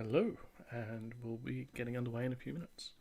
Hello, and we'll be getting underway in a few minutes.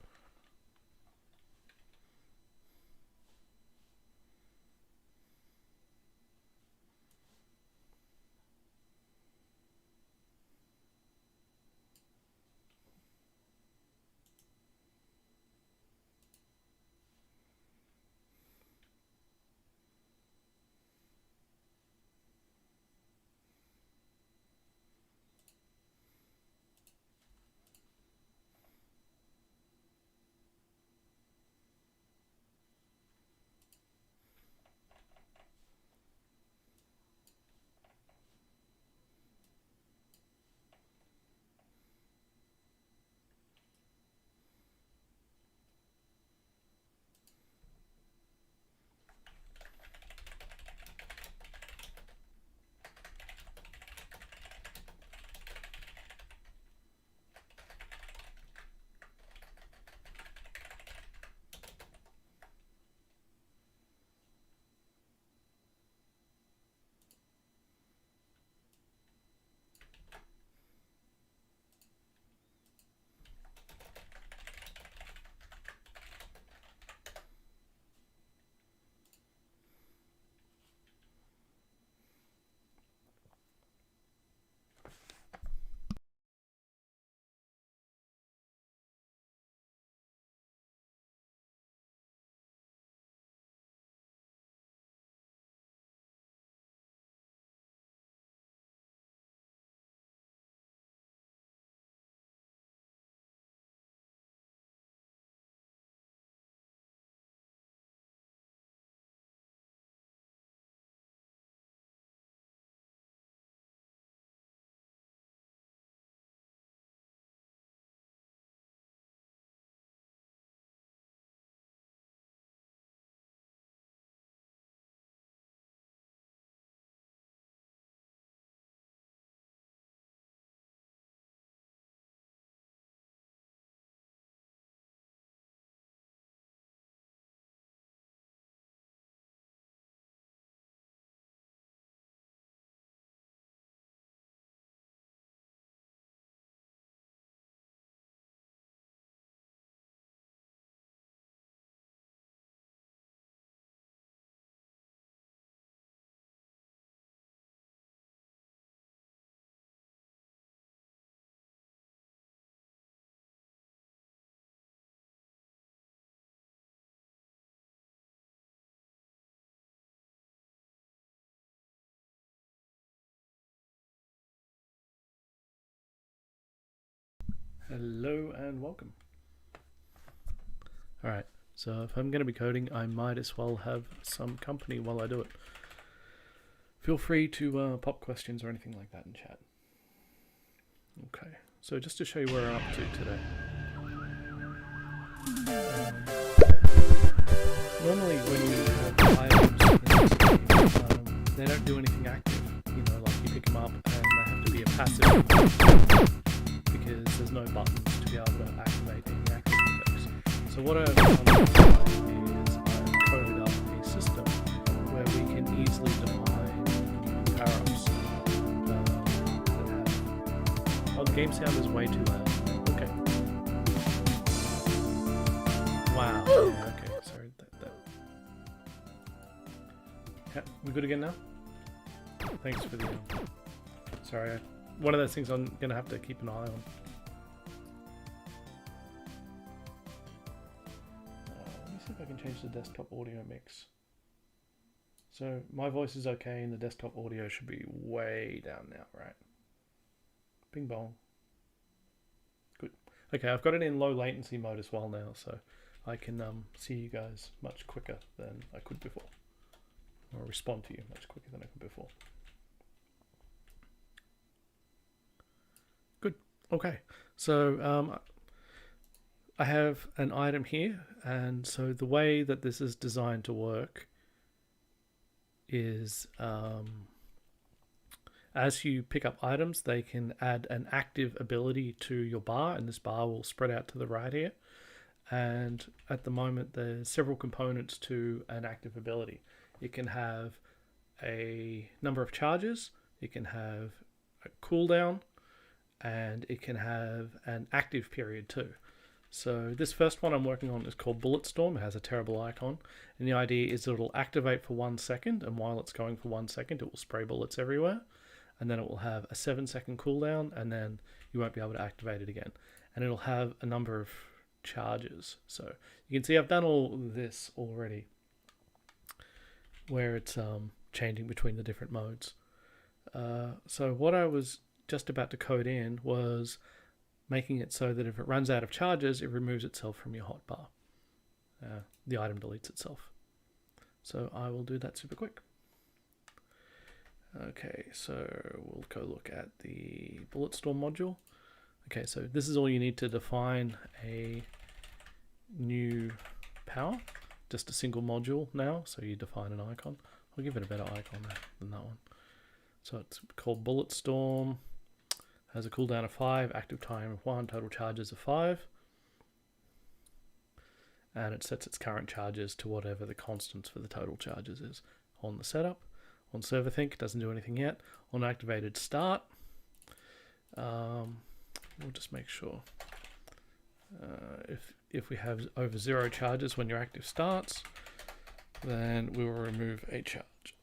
Hello and welcome. Alright, so if I'm going to be coding, I might as well have some company while I do it. Feel free to pop questions or anything like that in chat. Okay, so just to show you where I'm up to today. Normally when you have items in this game, they don't do anything active. You know, like you pick them up and they have to be a passive because there's no buttons to be able to activate any active effects. So what I've done is I've coded up a system where we can easily define power-ups that have... Oh, the game sound is way too loud. Okay. Wow. Yeah, okay, sorry. Yeah, we good again now? Thanks for the... Sorry, one of those things I'm going to have to keep an eye on. Let me see if I can change the desktop audio mix. So my voice is okay and the desktop audio should be way down now, right? Bing bong. Good. Okay, I've got it in low latency mode as well now, so I can see you guys much quicker than I could before. Or respond to you much quicker than I could before. Good. Okay. So I have an item here, and so the way that this is designed to work is as you pick up items, they can add an active ability to your bar, and this bar will spread out to the right here. And at the moment, there's several components to an active ability. It can have a number of charges, it can have a cooldown, and it can have an active period too. So this first one I'm working on is called Bulletstorm. It has a terrible icon, and the idea is it'll activate for 1 second, and while it's going for 1 second, it will spray bullets everywhere, and then it will have a 7-second cooldown, and then you won't be able to activate it again. And it'll have a number of charges. So you can see I've done all this already, where it's changing between the different modes. So what I was just about to code in was making it so that if it runs out of charges, it removes itself from your hotbar. The item deletes itself. So I will do that super quick. Okay, so we'll go look at the Bulletstorm module. Okay, so this is all you need to define a new power, just a single module now. So you define an icon. I'll give it a better icon than that one. So it's called Bulletstorm. Has a cooldown of 5, active time of 1, total charges of 5. And it sets its current charges to whatever the constants for the total charges is on the setup. On server think, doesn't do anything yet. On activated start, we'll just make sure. If we have over 0 charges when your active starts, then we will remove a charge.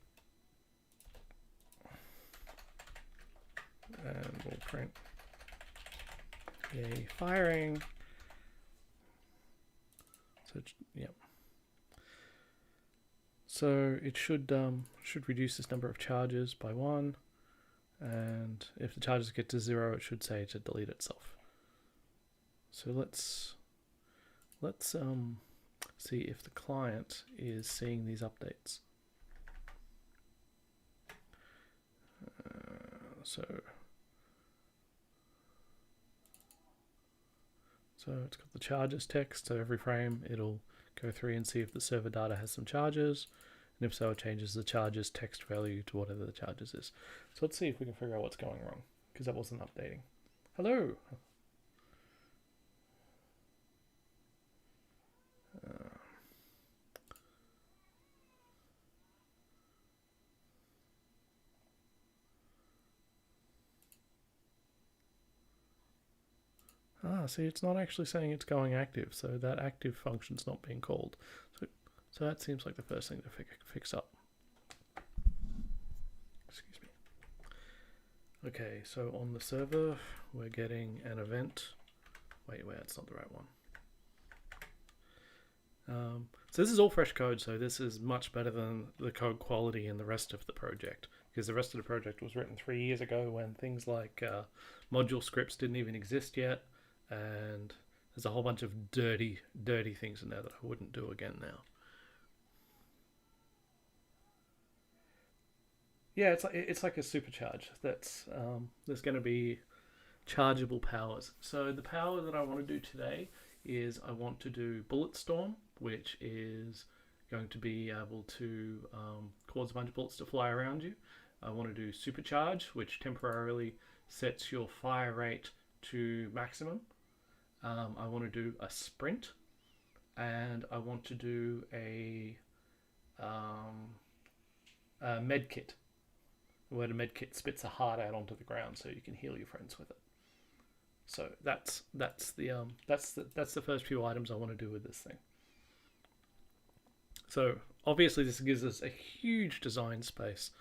And we'll print yay firing. So yep. So it should reduce this number of charges by 1, and if the charges get to 0, it should say to delete itself. So let's see if the client is seeing these updates. So it's got the charges text, so every frame it'll go through and see if the server data has some charges, and if so, it changes the charges text value to whatever the charges is. So let's see if we can figure out what's going wrong, because that wasn't updating. Hello! See, it's not actually saying it's going active, so that active function's not being called. So that seems like the first thing to fix up. Excuse me. Okay, so on the server, we're getting an event. Wait, that's not the right one. So this is all fresh code, so this is much better than the code quality in the rest of the project, because the rest of the project was written 3 years ago when things like module scripts didn't even exist yet. And there's a whole bunch of dirty things in there that I wouldn't do again now. Yeah, it's like a supercharge. That's there's going to be chargeable powers. So the power that I want to do today is I want to do Bulletstorm, which is going to be able to cause a bunch of bullets to fly around you. I want to do Supercharge, which temporarily sets your fire rate to maximum. I want to do a sprint, and I want to do a medkit, where the medkit spits a heart out onto the ground so you can heal your friends with it. So that's the first few items I want to do with this thing. So obviously this gives us a huge design space.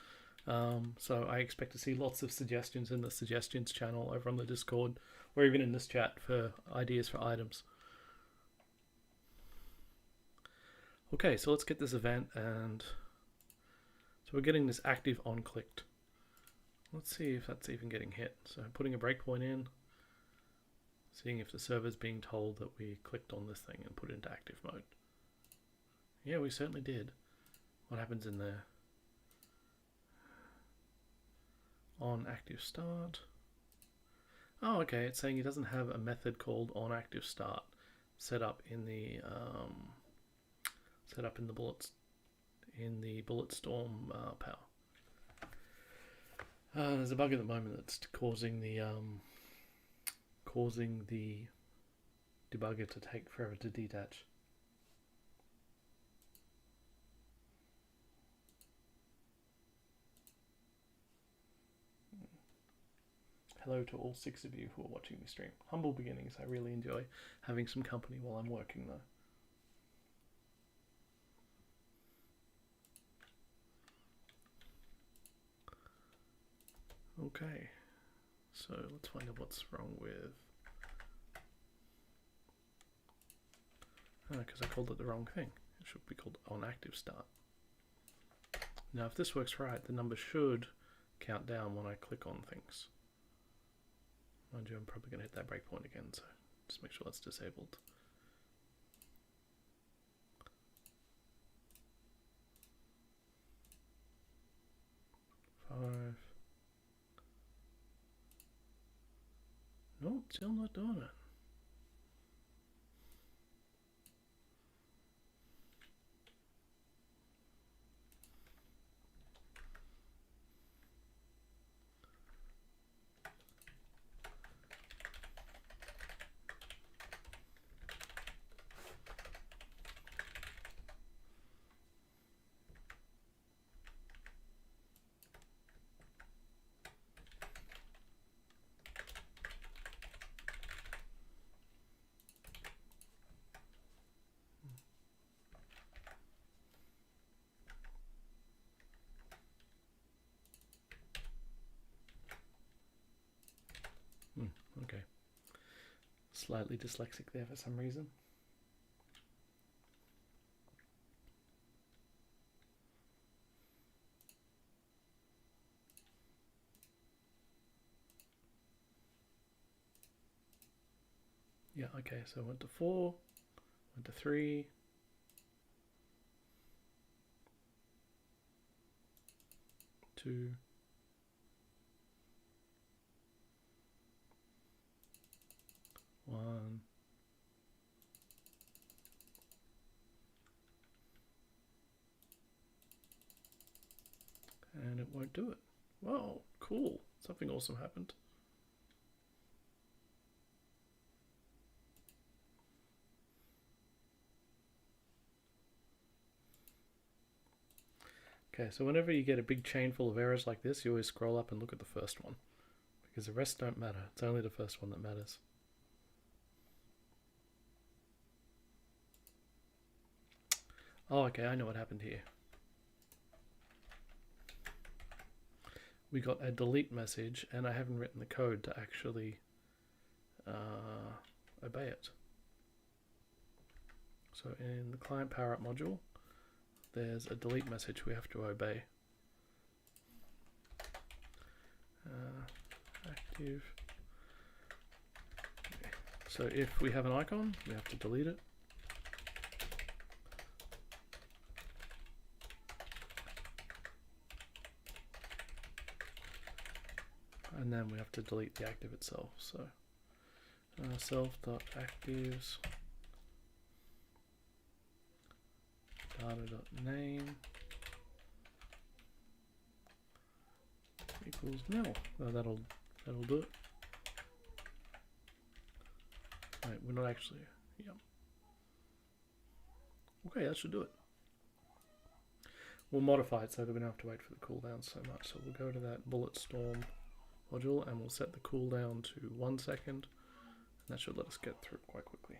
So I expect to see lots of suggestions in the suggestions channel over on the Discord, or even in this chat for ideas for items. Okay, so let's get this event, and so we're getting this active on clicked. Let's see if that's even getting hit. So putting a breakpoint in, seeing if the server's being told that we clicked on this thing and put it into active mode. Yeah, we certainly did. What happens in there? On active start. Oh, okay. It's saying it doesn't have a method called on active start set up in the Bulletstorm power. There's a bug at the moment that's causing the debugger to take forever to detach. hello to all 6 of you who are watching me stream. Humble beginnings. I really enjoy having some company while I'm working though. Okay, so let's find out what's wrong with... because I called it the wrong thing. It should be called on active start. Now if this works right, the number should count down when I click on things. Mind you, I'm probably going to hit that breakpoint again, so just make sure that's disabled. Five. Nope, still not doing it. Okay. Slightly dyslexic there for some reason. Yeah, okay, so I went to 4, went to 3, 2, 1, and it won't do it. Whoa, cool. Something awesome happened. Okay, so whenever you get a big chain full of errors like this, you always scroll up and look at the first one, because the rest don't matter. It's only the first one that matters. Oh, okay, I know what happened here. We got a delete message, and I haven't written the code to actually obey it. So in the client power up module, there's a delete message we have to obey. Active. Okay. So if we have an icon, we have to delete it. And then we have to delete the active itself. So self.actives data.name equals nil. Oh, that'll do it. Right, we're not actually, yeah. Okay, that should do it. We'll modify it so that we don't have to wait for the cooldown so much. So we'll go to that bullet storm module and we'll set the cooldown to 1 second, and that should let us get through quite quickly.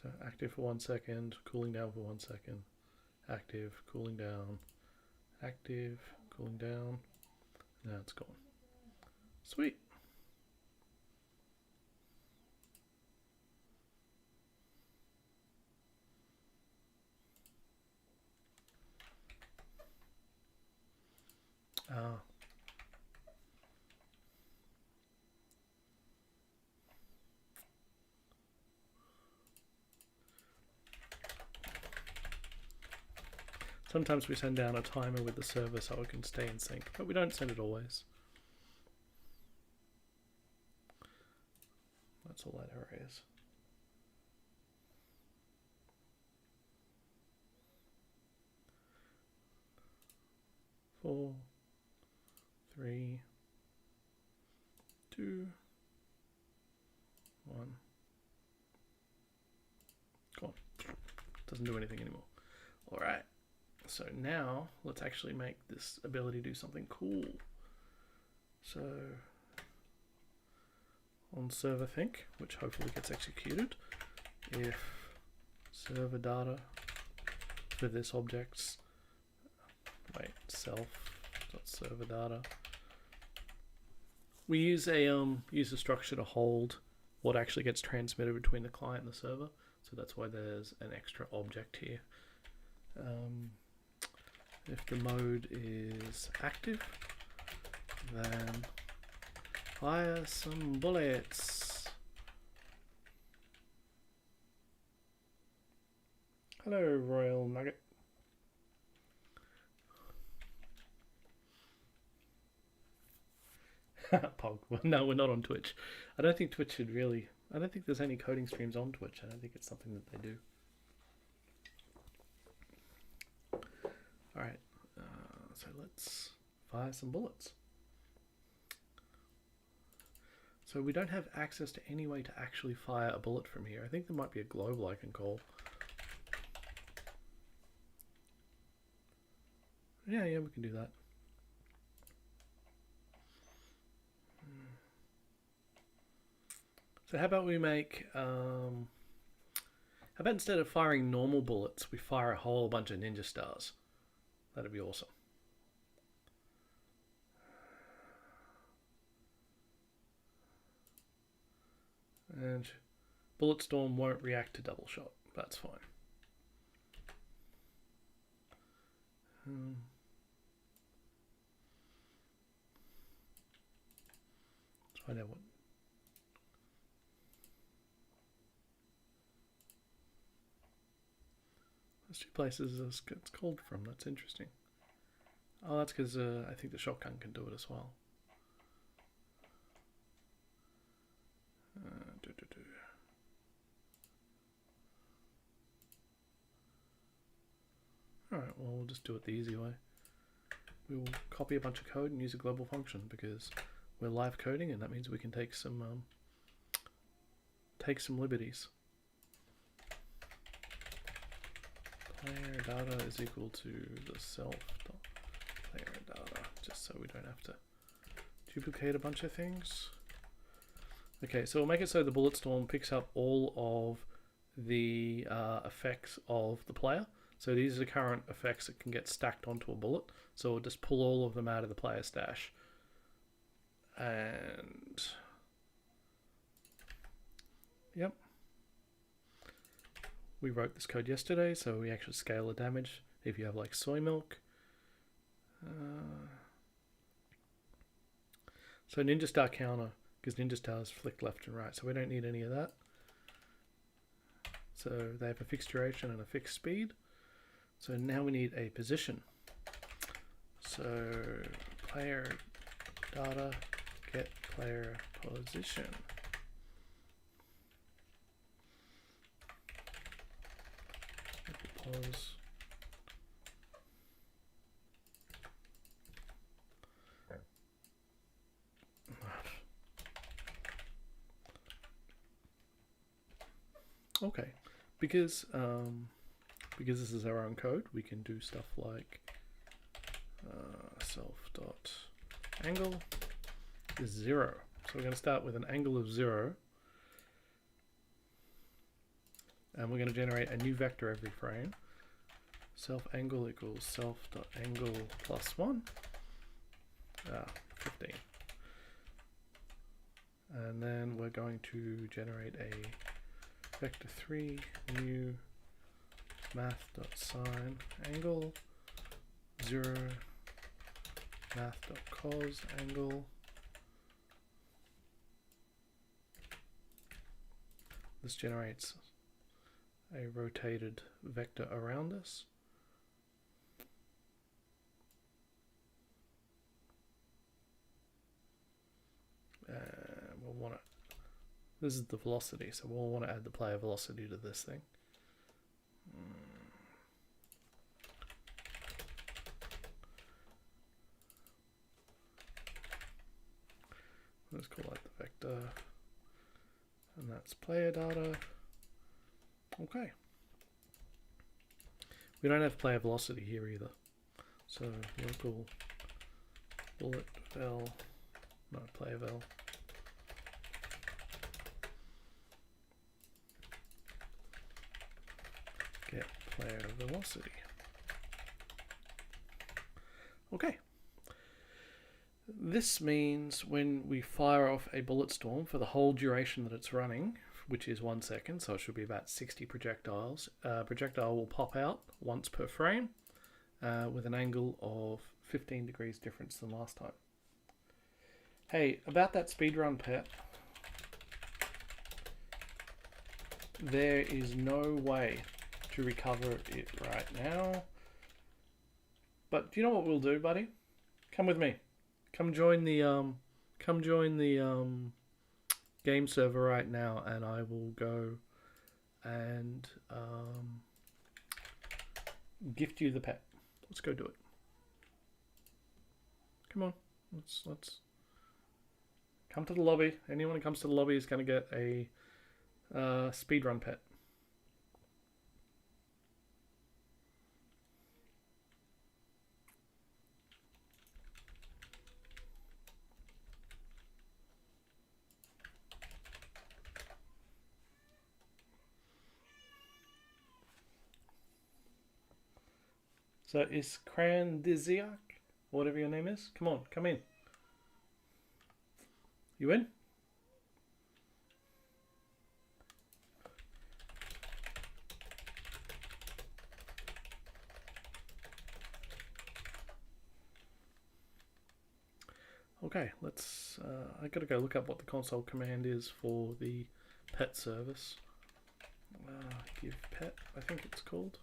So active for 1 second, cooling down for 1 second, active, cooling down, active, cooling down. Now it's gone. Sweet. Sometimes we send down a timer with the server so it can stay in sync, but we don't send it always. That's all that error is. Four, 3, 2, 1. Go on. Doesn't do anything anymore. All right. So now let's actually make this ability do something cool. So on server think, which hopefully gets executed, if server data for this object's self.server data. We use a user structure to hold what actually gets transmitted between the client and the server. So that's why there's an extra object here. If the mode is active, then fire some bullets. Hello, Royal Nugget. Pog. No, we're not on Twitch. I don't think Twitch should really... I don't think there's any coding streams on Twitch. I don't think it's something that they do. Alright, so let's fire some bullets. So we don't have access to any way to actually fire a bullet from here. I think there might be a global I can call. Yeah, we can do that. So how about we make, how about instead of firing normal bullets, we fire a whole bunch of ninja stars. That'd be awesome. And bullet storm won't react to double shot. That's fine. Let's find out what. There's two places it's called from. That's interesting. Oh, that's because I think the shotgun can do it as well. Alright, well, we'll just do it the easy way. We will copy a bunch of code and use a global function because we're live coding, and that means we can take some liberties. Player data is equal to the self.player data, just so we don't have to duplicate a bunch of things. Okay, so we'll make it so the bullet storm picks up all of the effects of the player. So these are the current effects that can get stacked onto a bullet. So we'll just pull all of them out of the player stash. And yep. We wrote this code yesterday, so we actually scale the damage if you have like soy milk. So Ninja Star counter, because Ninja Stars flick left and right, so we don't need any of that. So they have a fixed duration and a fixed speed. So now we need a position. So player data get player position. Pause. Okay, because this is our own code, we can do stuff like self.angle is 0. So we're going to start with an angle of 0. And we're going to generate a new vector every frame. Self angle equals self.angle plus 1. 15. And then we're going to generate a vector 3 new math.sine angle 0 math.cos angle. This generates a rotated vector around us. We'll want to, this is the velocity, so we'll want to add the player velocity to this thing. Let's call that the vector, and that's player data. Okay. We don't have player velocity here either. So local bullet vel, no player vel. Get player velocity. Okay. This means when we fire off a bullet storm for the whole duration that it's running, which is 1 second, so it should be about 60 projectiles, projectile will pop out once per frame with an angle of 15 degrees difference than last time. Hey, about that speedrun pet, there is no way to recover it right now. But do you know what we'll do, buddy? Come with me. Come join the game server right now, and I will go and gift you the pet. Let's go do it. Come on, let's come to the lobby. Anyone who comes to the lobby is going to get a speedrun pet. So is Crandiziac, whatever your name is, come on, come in. You in? Okay, let's, I gotta go look up what the console command is for the pet service. Give pet, I think it's called.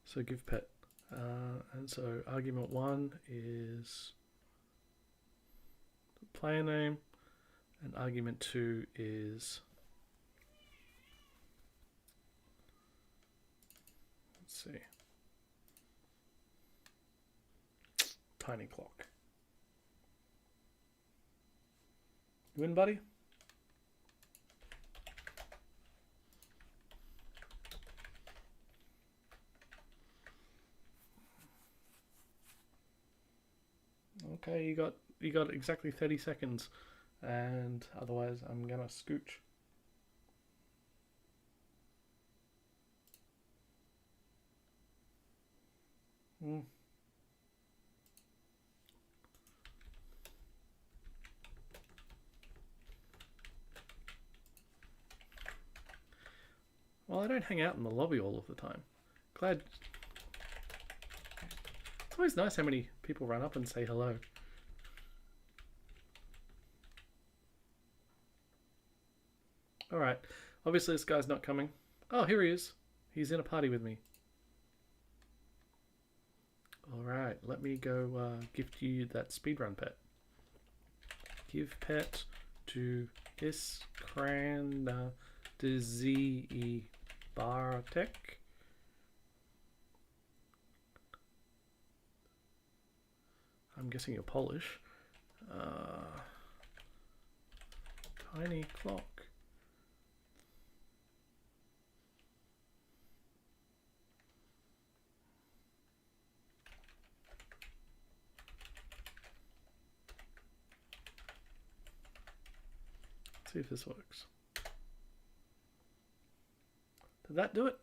So give pet, and so argument 1 is the player name, and argument 2 is, let's see, tiny clock. You in, buddy? Okay, you got exactly 30 seconds, and otherwise I'm gonna scooch. Well, I don't hang out in the lobby all of the time. Glad. It's always nice how many people run up and say hello. Alright, obviously this guy's not coming. Oh, here he is. He's in a party with me. Alright, let me go gift you that speedrun pet. Give pet to Iskrandizi Bartek. I'm guessing you're Polish. Tiny clock. Let's see if this works. Did that do it?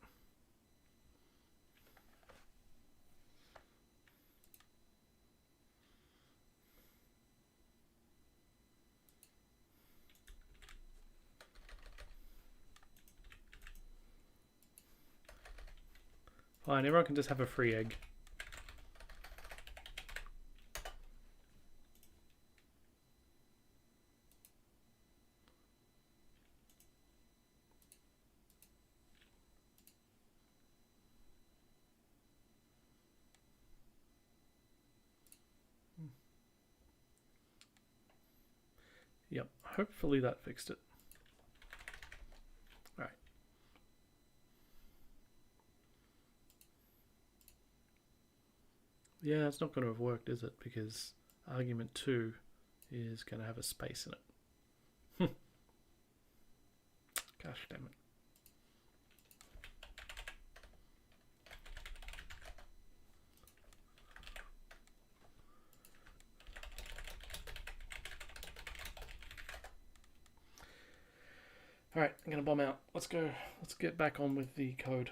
Fine, everyone can just have a free egg. Yep, hopefully that fixed it. Alright. Yeah, it's not going to have worked, is it? Because argument 2 is going to have a space in it. Gosh damn it. Alright, I'm gonna bomb out. Let's go. Let's get back on with the code.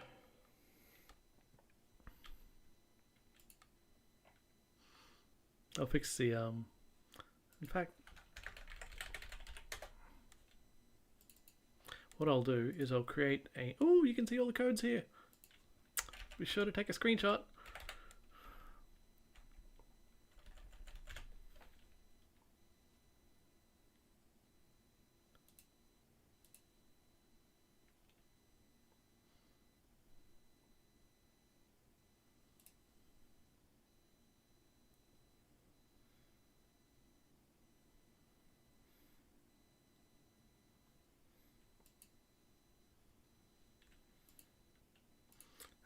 I'll fix the in fact, what I'll do is I'll create a oh, you can see all the codes here. Be sure to take a screenshot.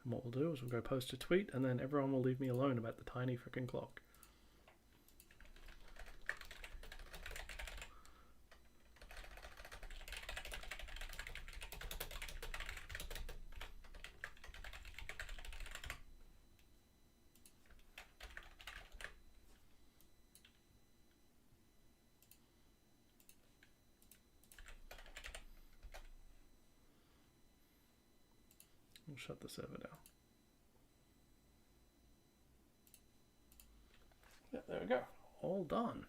And what we'll do is we'll go post a tweet and then everyone will leave me alone about the tiny freaking clock. We'll shut the server down. Yeah, there we go. All done.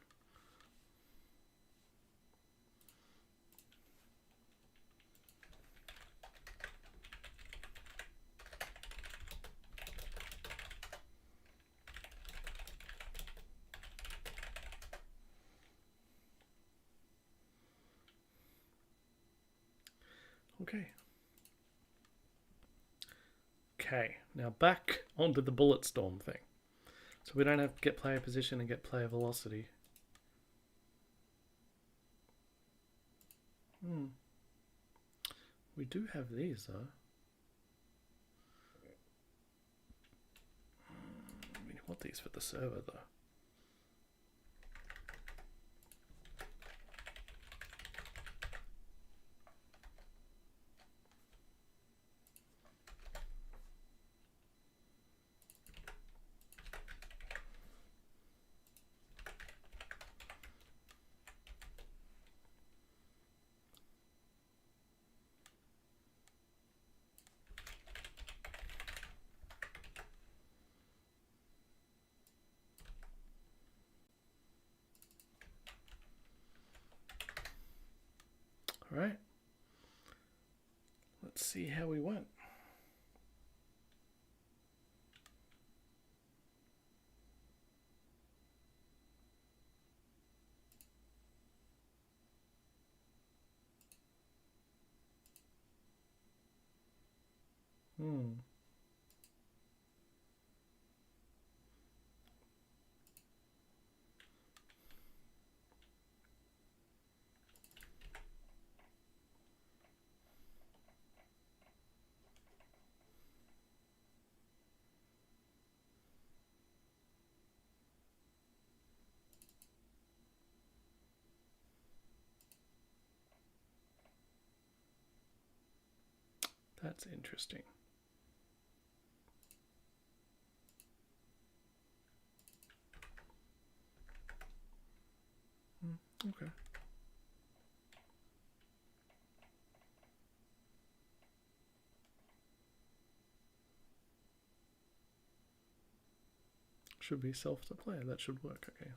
Okay. Okay, now back onto the bullet storm thing. So we don't have to get player position and get player velocity. We do have these though. We want these for the server though. All right. Let's see how we went. That's interesting. Okay. Should be self to player. That should work. Okay.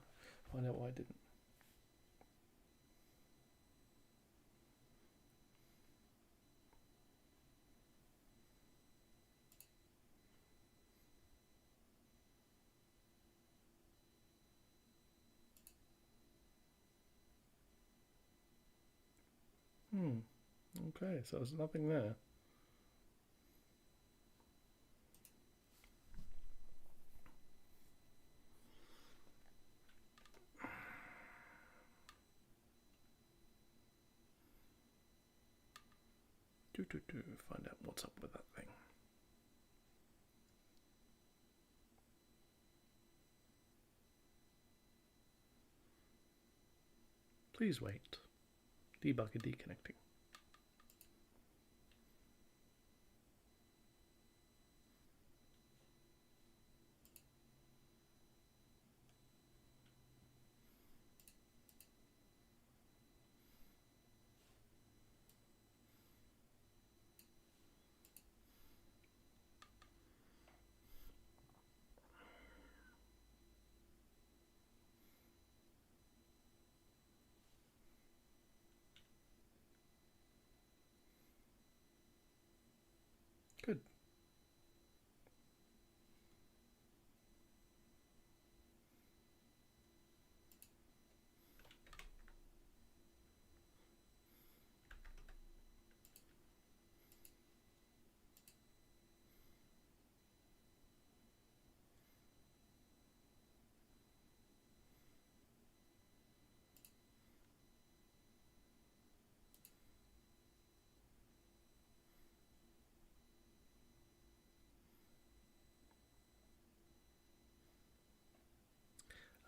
Find out why I didn't. Okay, so there's nothing there. Find out what's up with that thing. Please wait. Debugger deconnecting.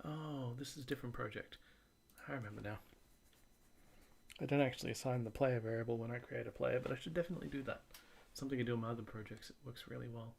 Oh, this is a different project. I remember now. I don't actually assign the player variable when I create a player, but I should definitely do that. Something I do in my other projects, it works really well.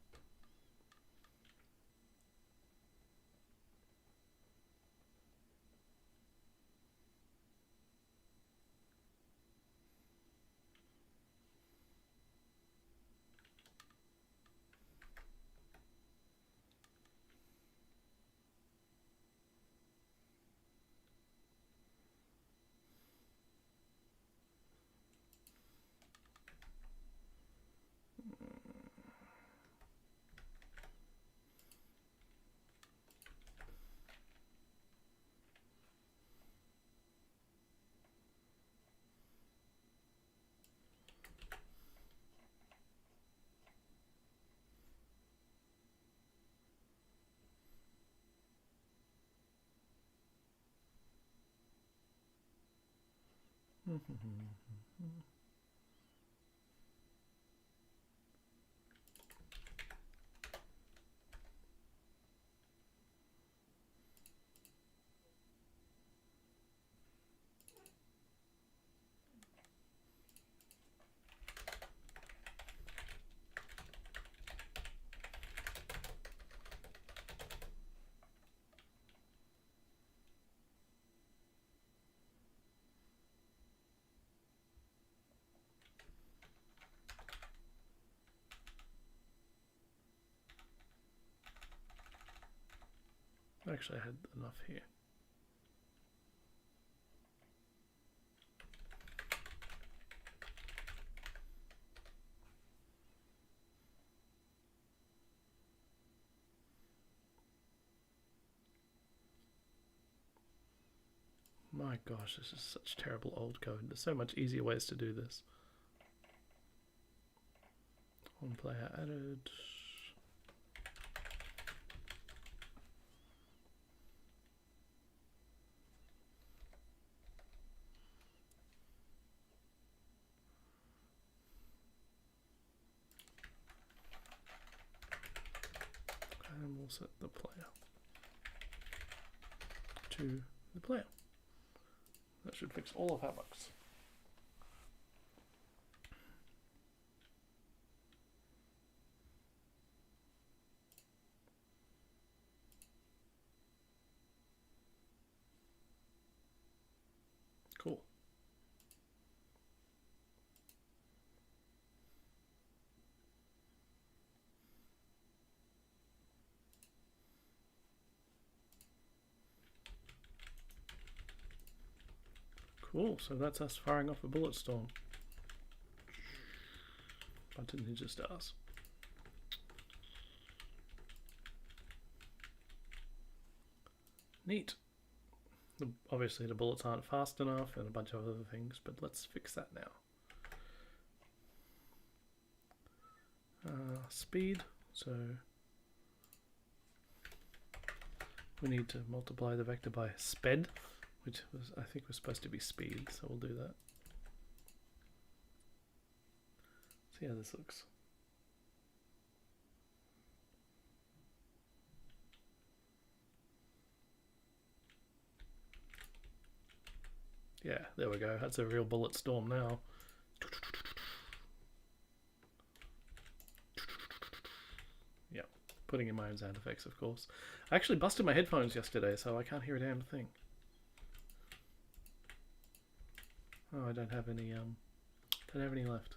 Actually, I had enough here. My gosh, this is such terrible old code. There's so much easier ways to do this. One player added. And we'll set the player to the player. That should fix all of our bugs. Cool. Cool, so that's us firing off a bullet storm. Bunch of ninja stars. Neat. Obviously the bullets aren't fast enough and a bunch of other things, but let's fix that now. Speed, so we need to multiply the vector by sped, which was, I think, was supposed to be speed, so we'll do that. See how this looks. Yeah, there we go. That's a real bullet storm now. Yeah, putting in my own sound effects, of course. I actually busted my headphones yesterday, so I can't hear a damn thing. Oh, I don't have any left.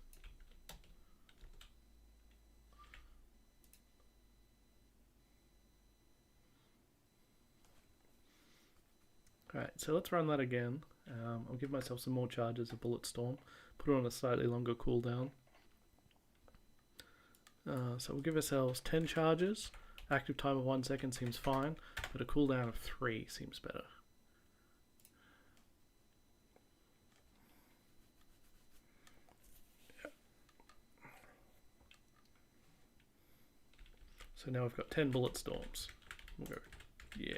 Alright, so let's run that again. I'll give myself some more charges of Bullet Storm. Put it on a slightly longer cooldown. So we'll give ourselves 10 charges. Active time of 1 second seems fine, but a cooldown of 3 seems better. So now we've got 10 bullet storms. We'll go, yeah.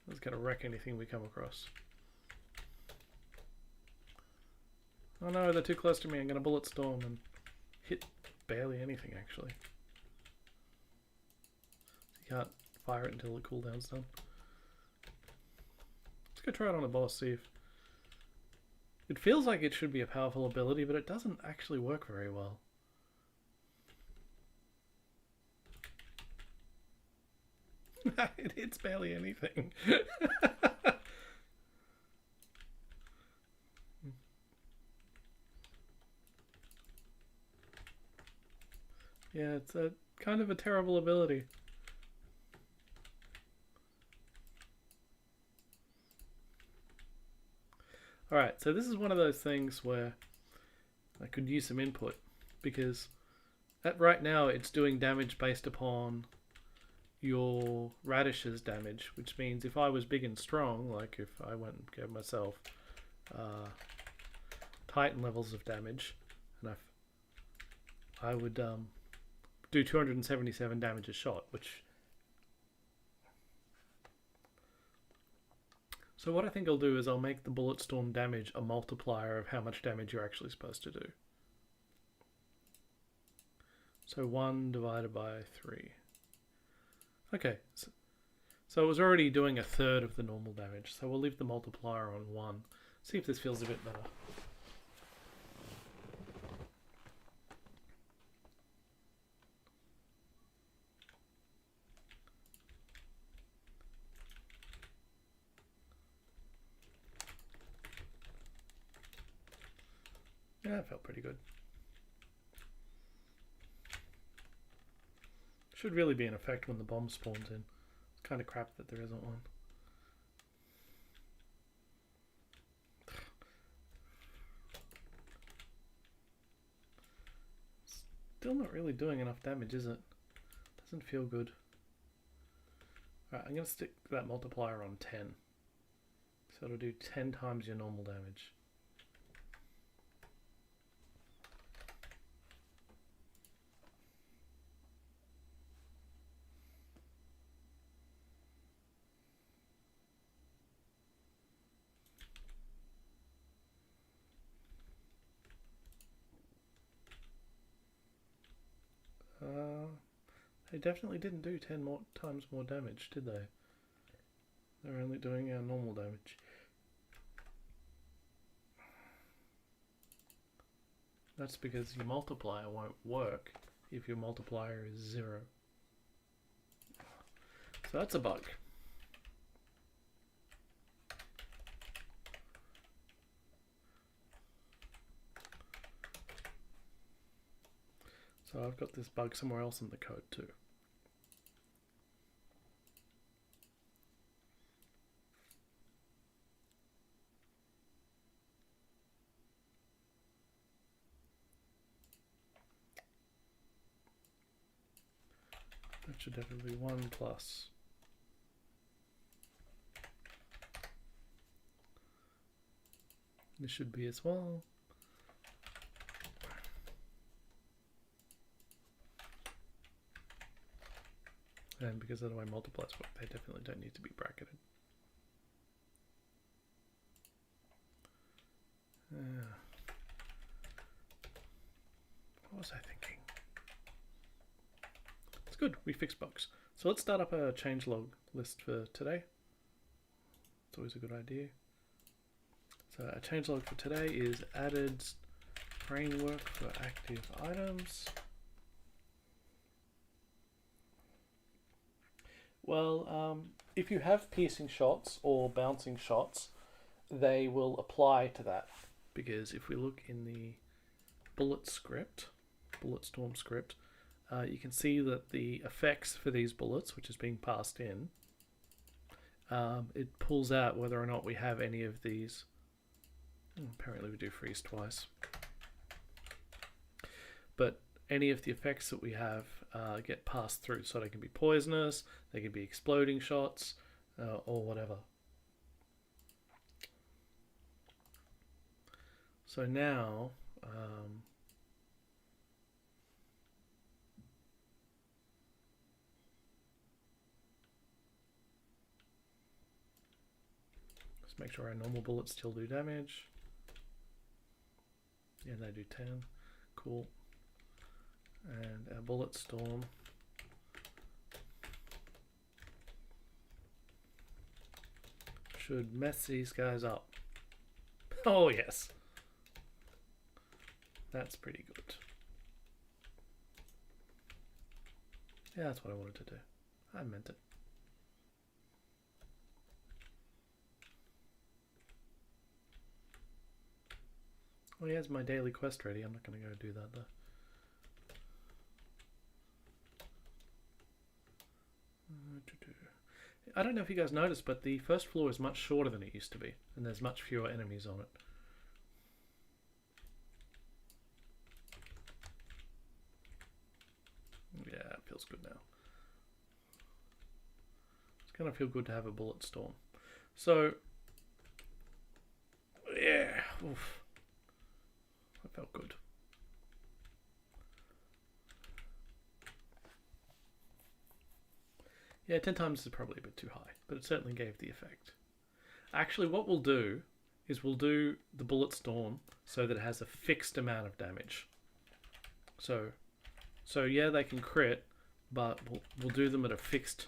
Let's gonna wreck anything we come across. Oh no, they're too close to me. I'm gonna bullet storm and hit barely anything actually. You can't fire it until the cooldown's done. Let's go try it on a boss, see if... It feels like it should be a powerful ability, but it doesn't actually work very well. It hits barely anything. Yeah, it's a kind of a terrible ability. Alright, so this is one of those things where I could use some input, because right now it's doing damage based upon your radishes damage, which means if I was big and strong, like if I went and gave myself Titan levels of damage, and I would do 277 damage a shot, which... So what I think I'll do is I'll make the bullet storm damage a multiplier of how much damage you're actually supposed to do. So 1 divided by 3. Okay, so it was already doing a third of the normal damage, so we'll leave the multiplier on 1. See if this feels a bit better. Yeah, that felt pretty good. Should really be an effect when the bomb spawns in. It's kind of crap that there isn't one. Still not really doing enough damage, is it? Doesn't feel good. Alright, I'm going to stick that multiplier on 10. So it'll do 10 times your normal damage. They definitely didn't do 10 times more damage, did they? They're only doing our normal damage. That's because your multiplier won't work if your multiplier is 0. So that's a bug. So I've got this bug somewhere else in the code too. That should definitely be 1 plus. This should be as well. And because of the way multipliers work, they definitely don't need to be bracketed. What was I thinking? It's good, we fixed bugs. So let's start up a changelog list for today. It's always a good idea. So a changelog for today is added framework for active items. Well, if you have piercing shots or bouncing shots, they will apply to that. Because if we look in the bullet storm script, you can see that the effects for these bullets, which is being passed in, it pulls out whether or not we have any of these. Apparently we do freeze twice. But any of the effects that we have get passed through, so they can be poisonous, they can be exploding shots, or whatever. So now, let's make sure our normal bullets still do damage. Yeah, they do 10. Cool. And our bullet storm should mess these guys up. Oh yes. That's pretty good. Yeah, that's what I wanted to do. I meant it. Oh, he has my daily quest ready. I'm not going to go do that though. I don't know if you guys noticed, but the first floor is much shorter than it used to be, and there's much fewer enemies on it. Yeah, it feels good now. It's gonna feel good to have a bullet storm. So, yeah, oof. That felt good. Yeah, 10 times is probably a bit too high, but it certainly gave the effect. Actually, what we'll do is we'll do the bullet storm so that it has a fixed amount of damage. So yeah, they can crit, but we'll do them at a fixed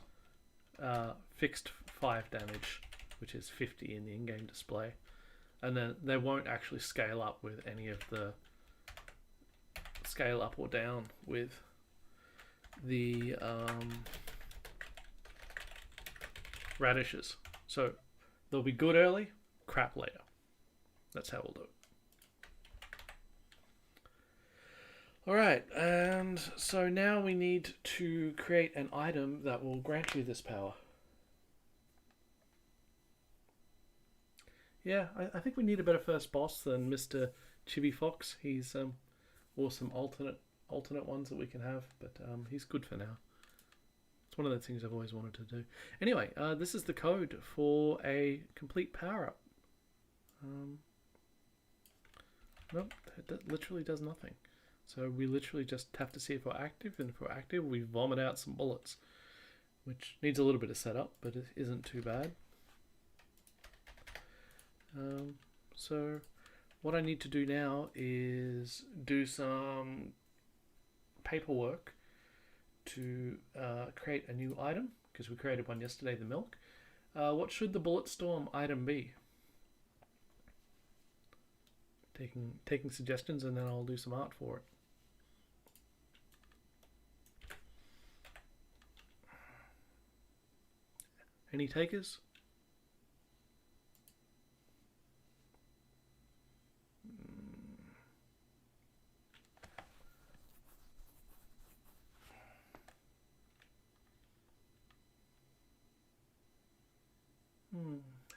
5 damage, which is 50 in the in-game display, and then they won't actually scale up with any of the scale up or down with the radishes. So they'll be good early, crap later. That's how we'll do it. Alright, and so now we need to create an item that will grant you this power. Yeah, I think we need a better first boss than Mr. Chibi Fox. He's awesome alternate ones that we can have, but he's good for now. It's one of the things I've always wanted to do. Anyway, this is the code for a complete power-up. Nope, it literally does nothing. So we literally just have to see if we're active, and if we're active, we vomit out some bullets, which needs a little bit of setup, but it isn't too bad. So what I need to do now is do some paperwork to create a new item, because we created one yesterday, the milk. What should the bullet storm item be? Taking suggestions, and then I'll do some art for it. Any takers?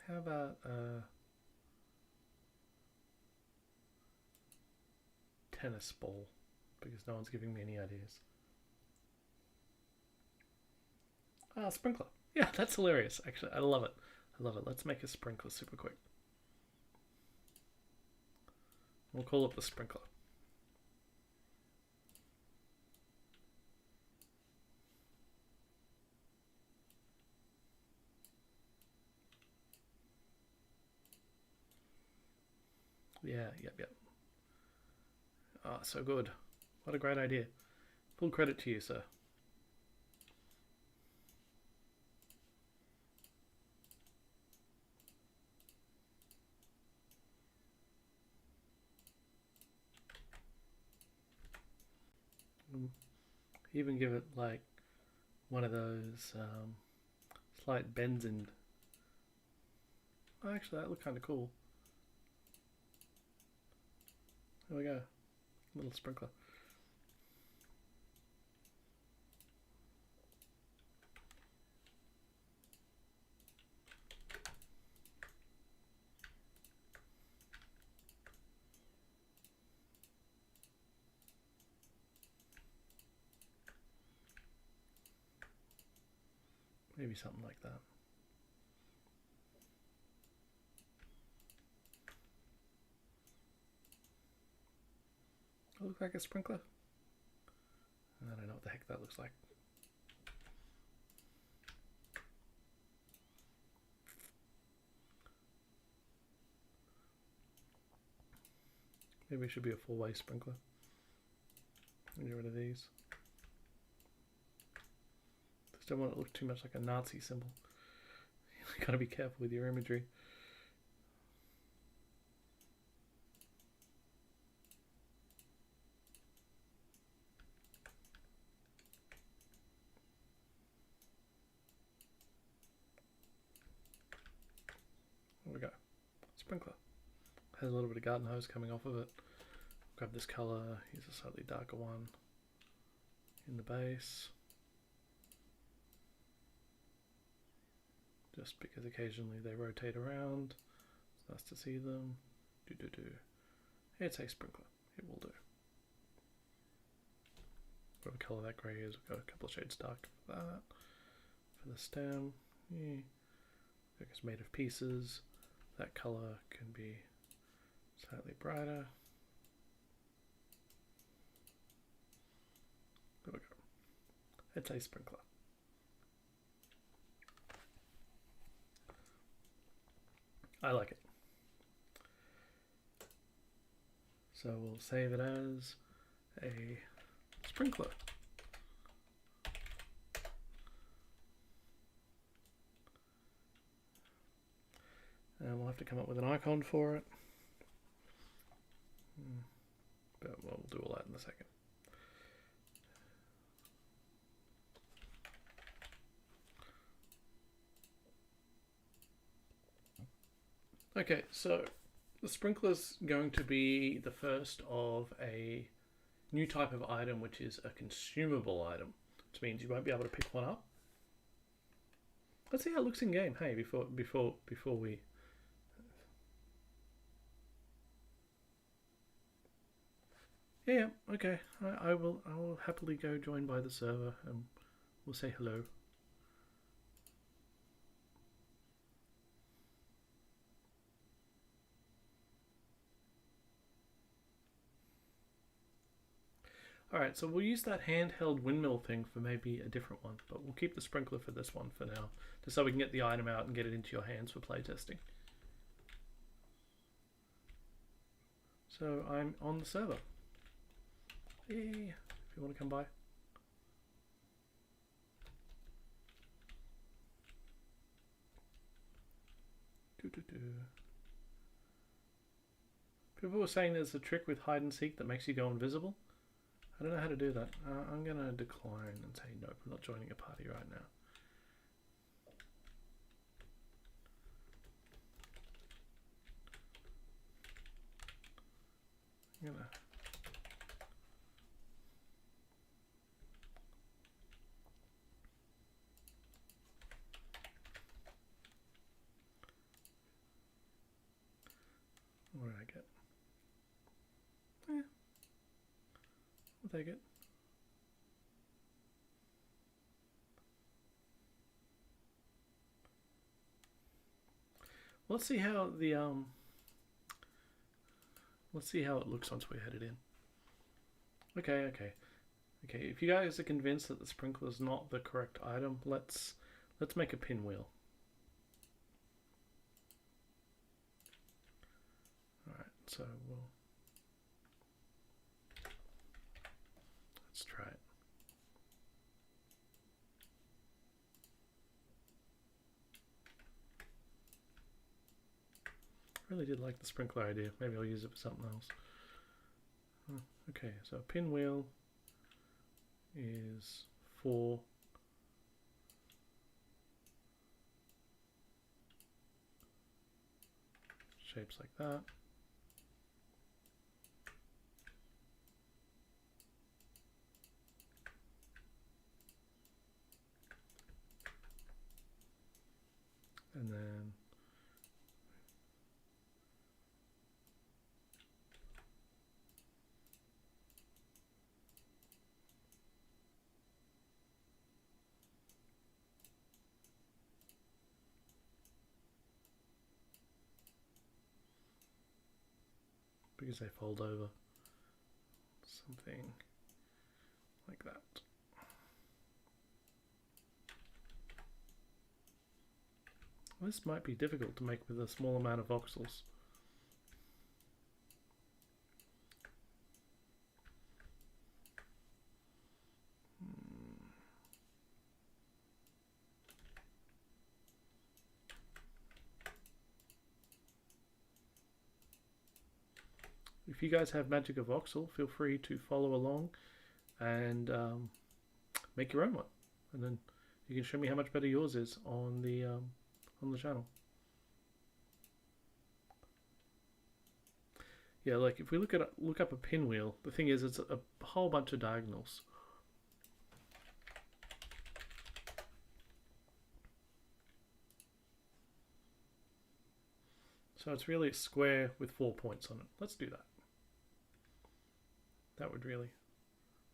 How about tennis ball? Because no one's giving me any ideas. Sprinkler. Yeah, that's hilarious. Actually, I love it. I love it. Let's make a sprinkler super quick. We'll call it the sprinkler. Yeah, yep. Ah, so good. What a great idea. Full credit to you, sir. Even give it like one of those slight bends in. Oh, actually, that looked kind of cool. There we go. Little sprinkler. Maybe something like that. Look like a sprinkler? I don't know what the heck that looks like. Maybe it should be a full-way sprinkler. Get rid of these. Just don't want it to look too much like a Nazi symbol. Gotta be careful with your imagery. There we go. Sprinkler. Has a little bit of garden hose coming off of it. Grab this colour, use a slightly darker one in the base. Just because occasionally they rotate around. It's nice to see them. It's a sprinkler. It will do. Whatever colour that grey is, we've got a couple of shades dark for that. For the stem, it's made of pieces. That colour can be slightly brighter. There we go. It's a sprinkler. I like it. So we'll save it as a sprinkler. And we'll have to come up with an icon for it. But we'll do all that in a second. Okay, so the sprinkler's going to be the first of a new type of item, which is a consumable item, which means you won't be able to pick one up. Let's see how it looks in game. Hey, before we. Yeah, okay. I will happily go join by the server and we'll say hello. Alright, so we'll use that handheld windmill thing for maybe a different one, but we'll keep the sprinkler for this one for now, just so we can get the item out and get it into your hands for playtesting. So I'm on the server. Yay, if you want to come by. People were saying there's a trick with hide and seek that makes you go invisible. I don't know how to do that. I'm going to decline and say nope, I'm not joining a party right now. I'm going to... What did I get? Yeah. I'll take it. Let's see how the let's see how it looks once we're headed in. Okay. If you guys are convinced that the sprinkler is not the correct item, let's make a pinwheel. So let's try it. I really did like the sprinkler idea. Maybe I'll use it for something else. Okay, so a pinwheel is 4 shapes like that. And then because they fold over, something like that. This might be difficult to make with a small amount of voxels. if you guys have Magic of Voxel, feel free to follow along and make your own one, and then you can show me how much better yours is on the channel. Yeah, like if we look up a pinwheel, the thing is it's a whole bunch of diagonals. So it's really a square with 4 points on it. Let's do that. That would really,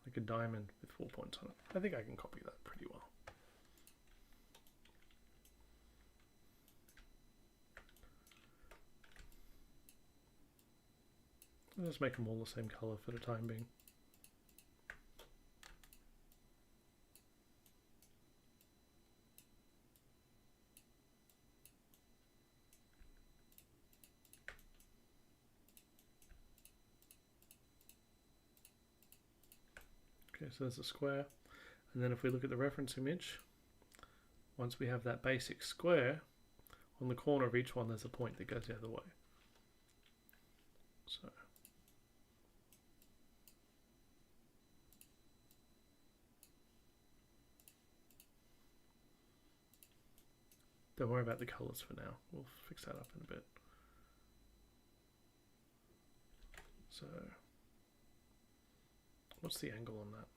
like a diamond with 4 points on it. I think I can copy that pretty well. I'll just make them all the same color for the time being. Okay, so there's a square, and then if we look at the reference image, once we have that basic square, on the corner of each one there's a point that goes the other way. So don't worry about the colors for now, we'll fix that up in a bit. So what's the angle on that?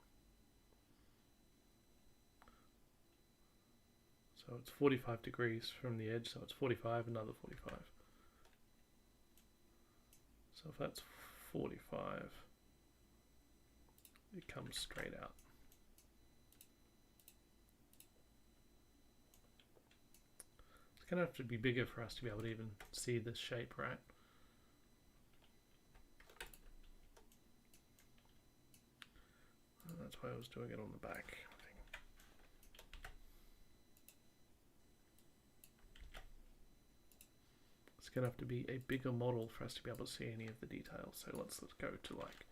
So it's 45 degrees from the edge, so it's 45, another 45. So if that's 45, it comes straight out. It's going to have to be bigger for us to be able to even see this shape, right? And that's why I was doing it on the back. It's going to have to be a bigger model for us to be able to see any of the details. So let's go to like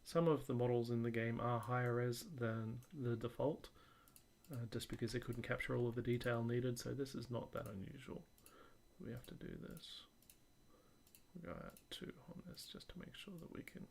some of the models in the game are higher res than the default, just because they couldn't capture all of the detail needed, so this is not that unusual. We have to do this. We'll go at 2 on this just to make sure that we can do.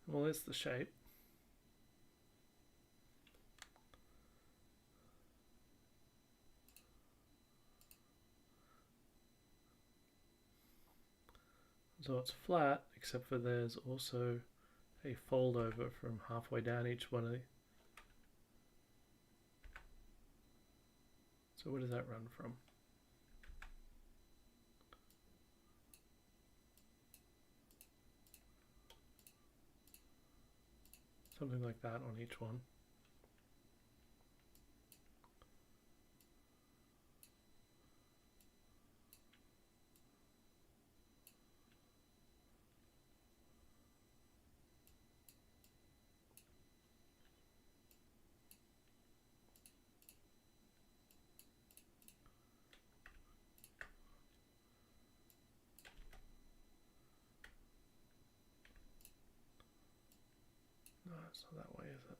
Well, there's the shape. So it's flat, except for there's also a fold over from halfway down each one of the. So where does that run from? Something like that on each one. No, it's not that way, is it?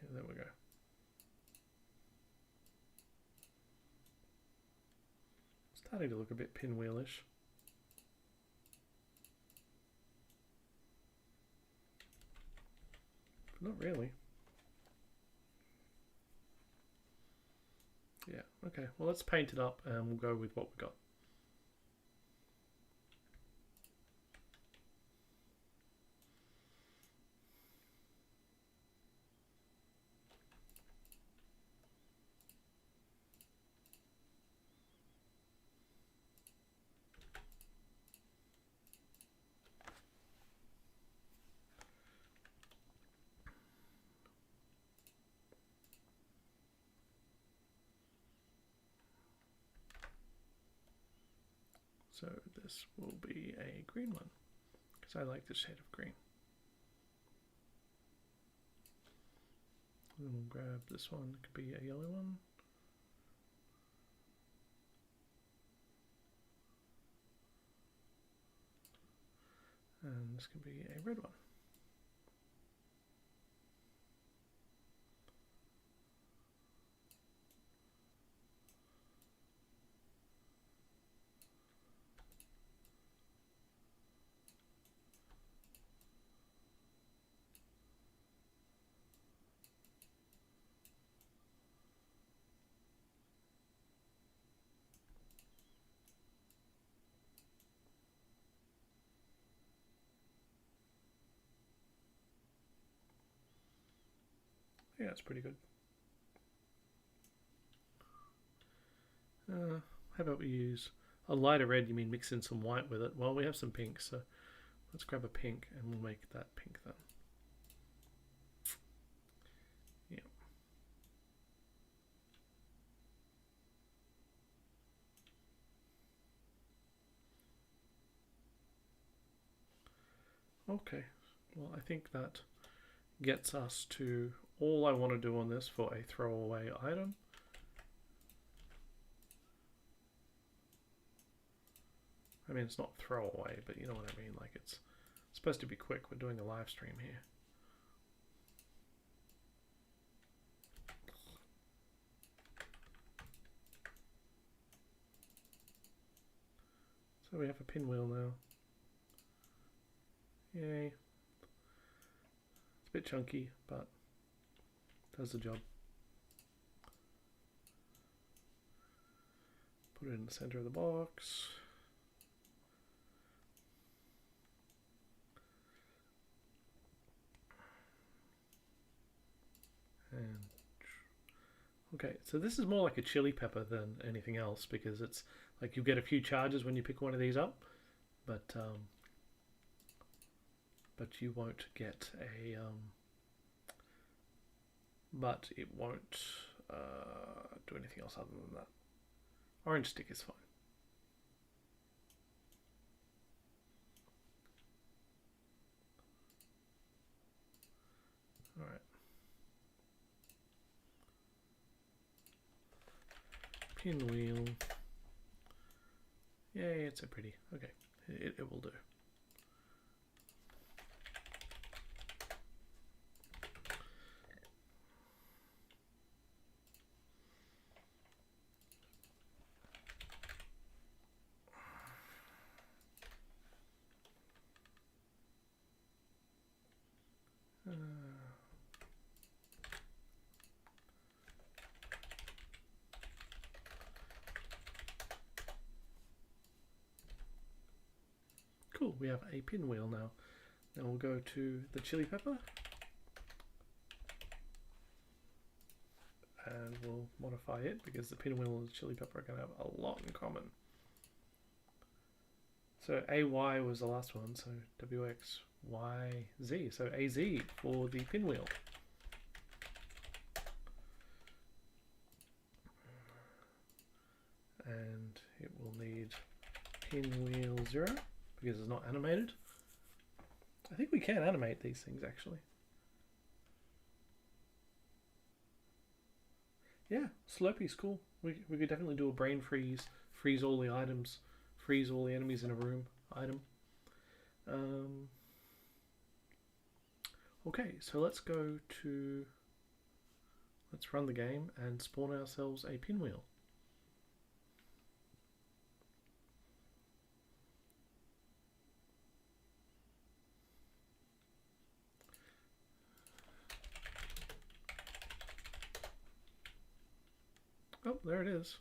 Yeah, there we go. Starting to look a bit pinwheelish. But not really. Yeah, okay. Well, let's paint it up and we'll go with what we got. So this will be a green one, because I like this shade of green. And we'll grab this one, it could be a yellow one. And this could be a red one. Yeah, it's pretty good. How about we use a lighter red? You mean mix in some white with it? Well, we have some pink, so let's grab a pink and we'll make that pink then. Yeah. Okay, well, I think that gets us to all I want to do on this for a throwaway item. I mean, it's not throwaway, but you know what I mean. Like, it's supposed to be quick. We're doing a live stream here. So we have a pinwheel now. Yay. It's a bit chunky, but does the job. Put it in the center of the box. And okay, so this is more like a chili pepper than anything else, because it's like you get a few charges when you pick one of these up, but you won't get a but it won't do anything else other than that. Orange stick is fine. All right. Pinwheel. Yay, it's so pretty. Okay, it will do. Cool, we have a pinwheel now. Now we'll go to the chili pepper. And we'll modify it, because the pinwheel and the chili pepper are going to have a lot in common. So AY was the last one, so WXYZ. So AZ for the pinwheel. And it will need pinwheel 0, because it's not animated. I think we can animate these things actually. Yeah, Slurpee's cool. We could definitely do a brain freeze, freeze all the items, freeze all the enemies in a room item. Okay, so let's run the game and spawn ourselves a pinwheel. Oh, there it is.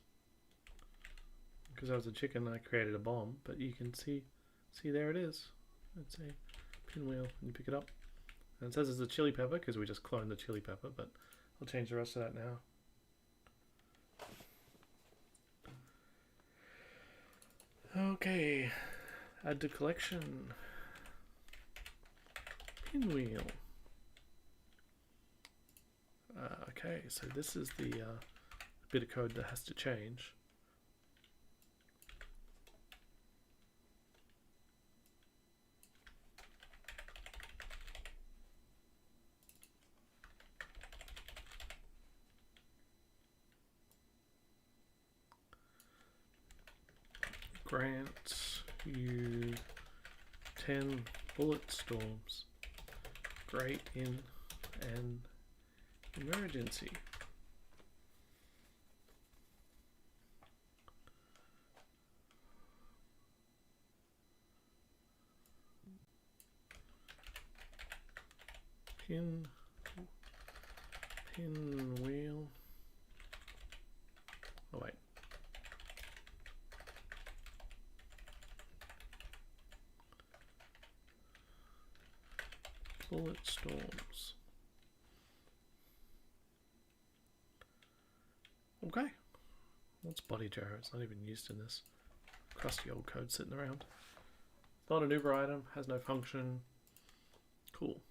Because I was a chicken, I created a bomb, but you can see there it is. It's a pinwheel, and you pick it up. And it says it's a chili pepper, because we just cloned the chili pepper, but I'll change the rest of that now. Okay, add to collection. Pinwheel. Okay, so this is the bit of code that has to change. grants you 10 bullet storms. Great in an emergency. Pinwheel. Oh wait. Bullet storms. Okay. What's body jar? It's not even used in this. Crusty old code sitting around. Not an Uber item, has no function. Cool.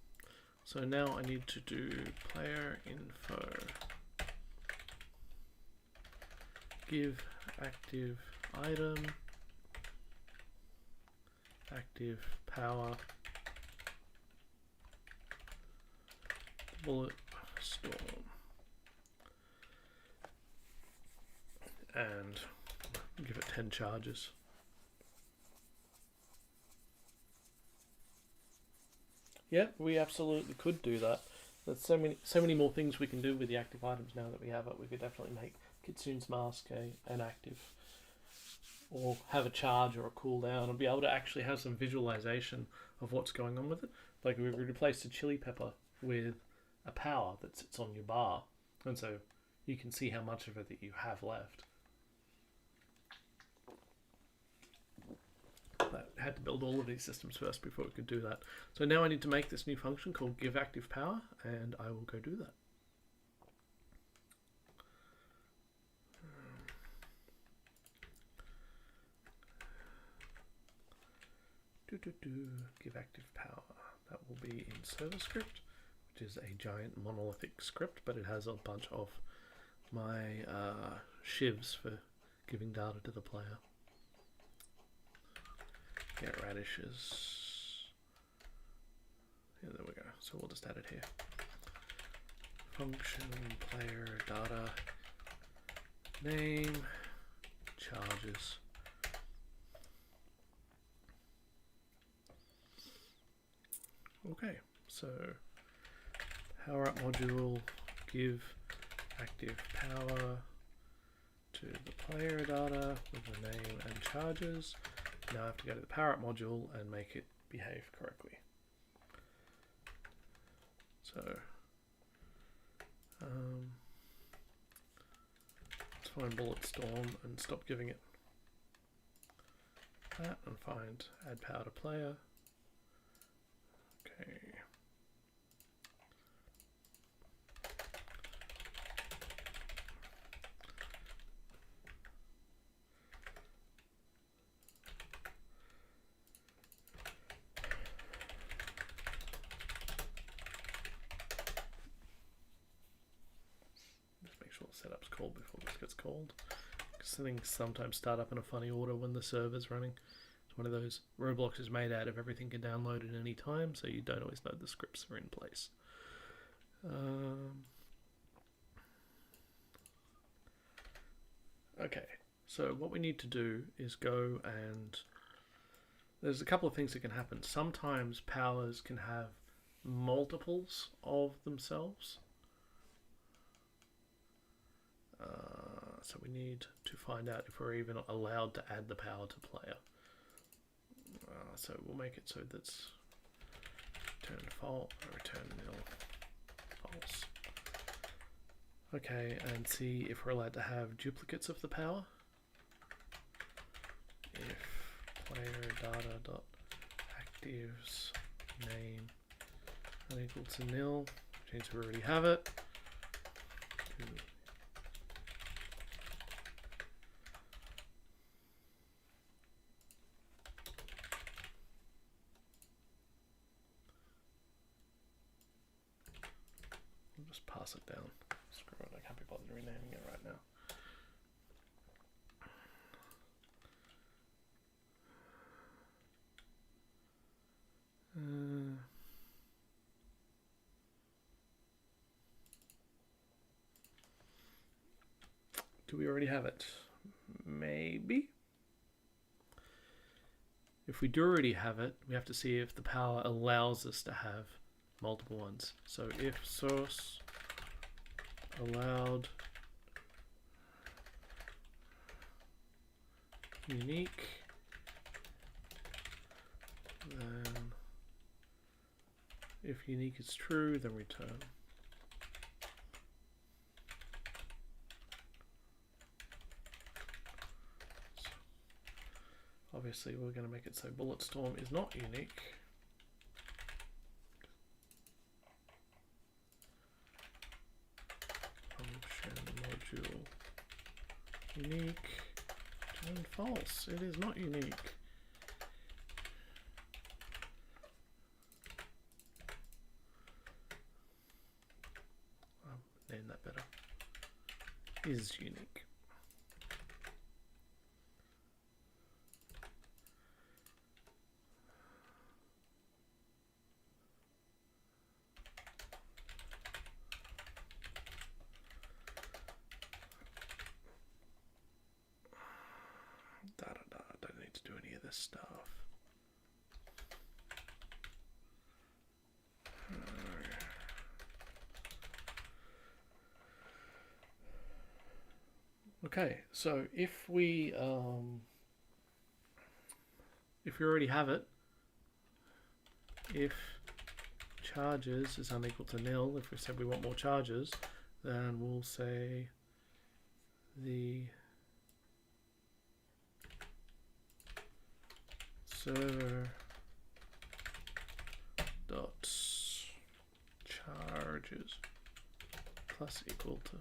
So now I need to do player info. Give active item, active power, bullet storm, and give it 10 charges. Yeah, we absolutely could do that. There's so many more things we can do with the active items now that we have it. We could definitely make Kitsune's mask an active, or have a charge or a cooldown, and be able to actually have some visualization of what's going on with it. Like we replaced a chili pepper with a power that sits on your bar, and so you can see how much of it that you have left. But I had to build all of these systems first before we could do that. So now I need to make this new function called give active power, and I will go do that. Give active power. That will be in server script, which is a giant monolithic script, but it has a bunch of my shivs for giving data to the player. Get radishes. Yeah, there we go. So we'll just add it here. Function player data name charges. Okay, so power up module, give active power to the player data with the name and charges. Now I have to go to the power up module and make it behave correctly. So let's find bullet storm and stop giving it that, and find add power to player. Okay. Just make sure the setup's called before this gets called, because things sometimes start up in a funny order when the server's running. One of those Roblox is made out of everything can download at any time, so you don't always know the scripts are in place. Okay, so what we need to do is go and there's a couple of things that can happen. Sometimes powers can have multiples of themselves. So we need to find out if we're even allowed to add the power to player. So we'll make it so that's return false, return nil, false. Okay, and see if we're allowed to have duplicates of the power. If player data dot actives name unequal to nil, which means we already have it. Just pass it down. Screw it, I can't be bothered renaming it right now. Do we already have it? Maybe. if we do already have it, we have to see if the power allows us to have multiple ones. So if source allowed unique, then if unique is true, then return. So obviously we're going to make it so Bulletstorm is not unique. Function module unique. Return false. It is not unique. Name that better. Is unique. Don't need to do any of this stuff. Okay, so if we already have it, if charges is unequal to nil, if we said we want more charges, then we'll say the server dot charges plus equal to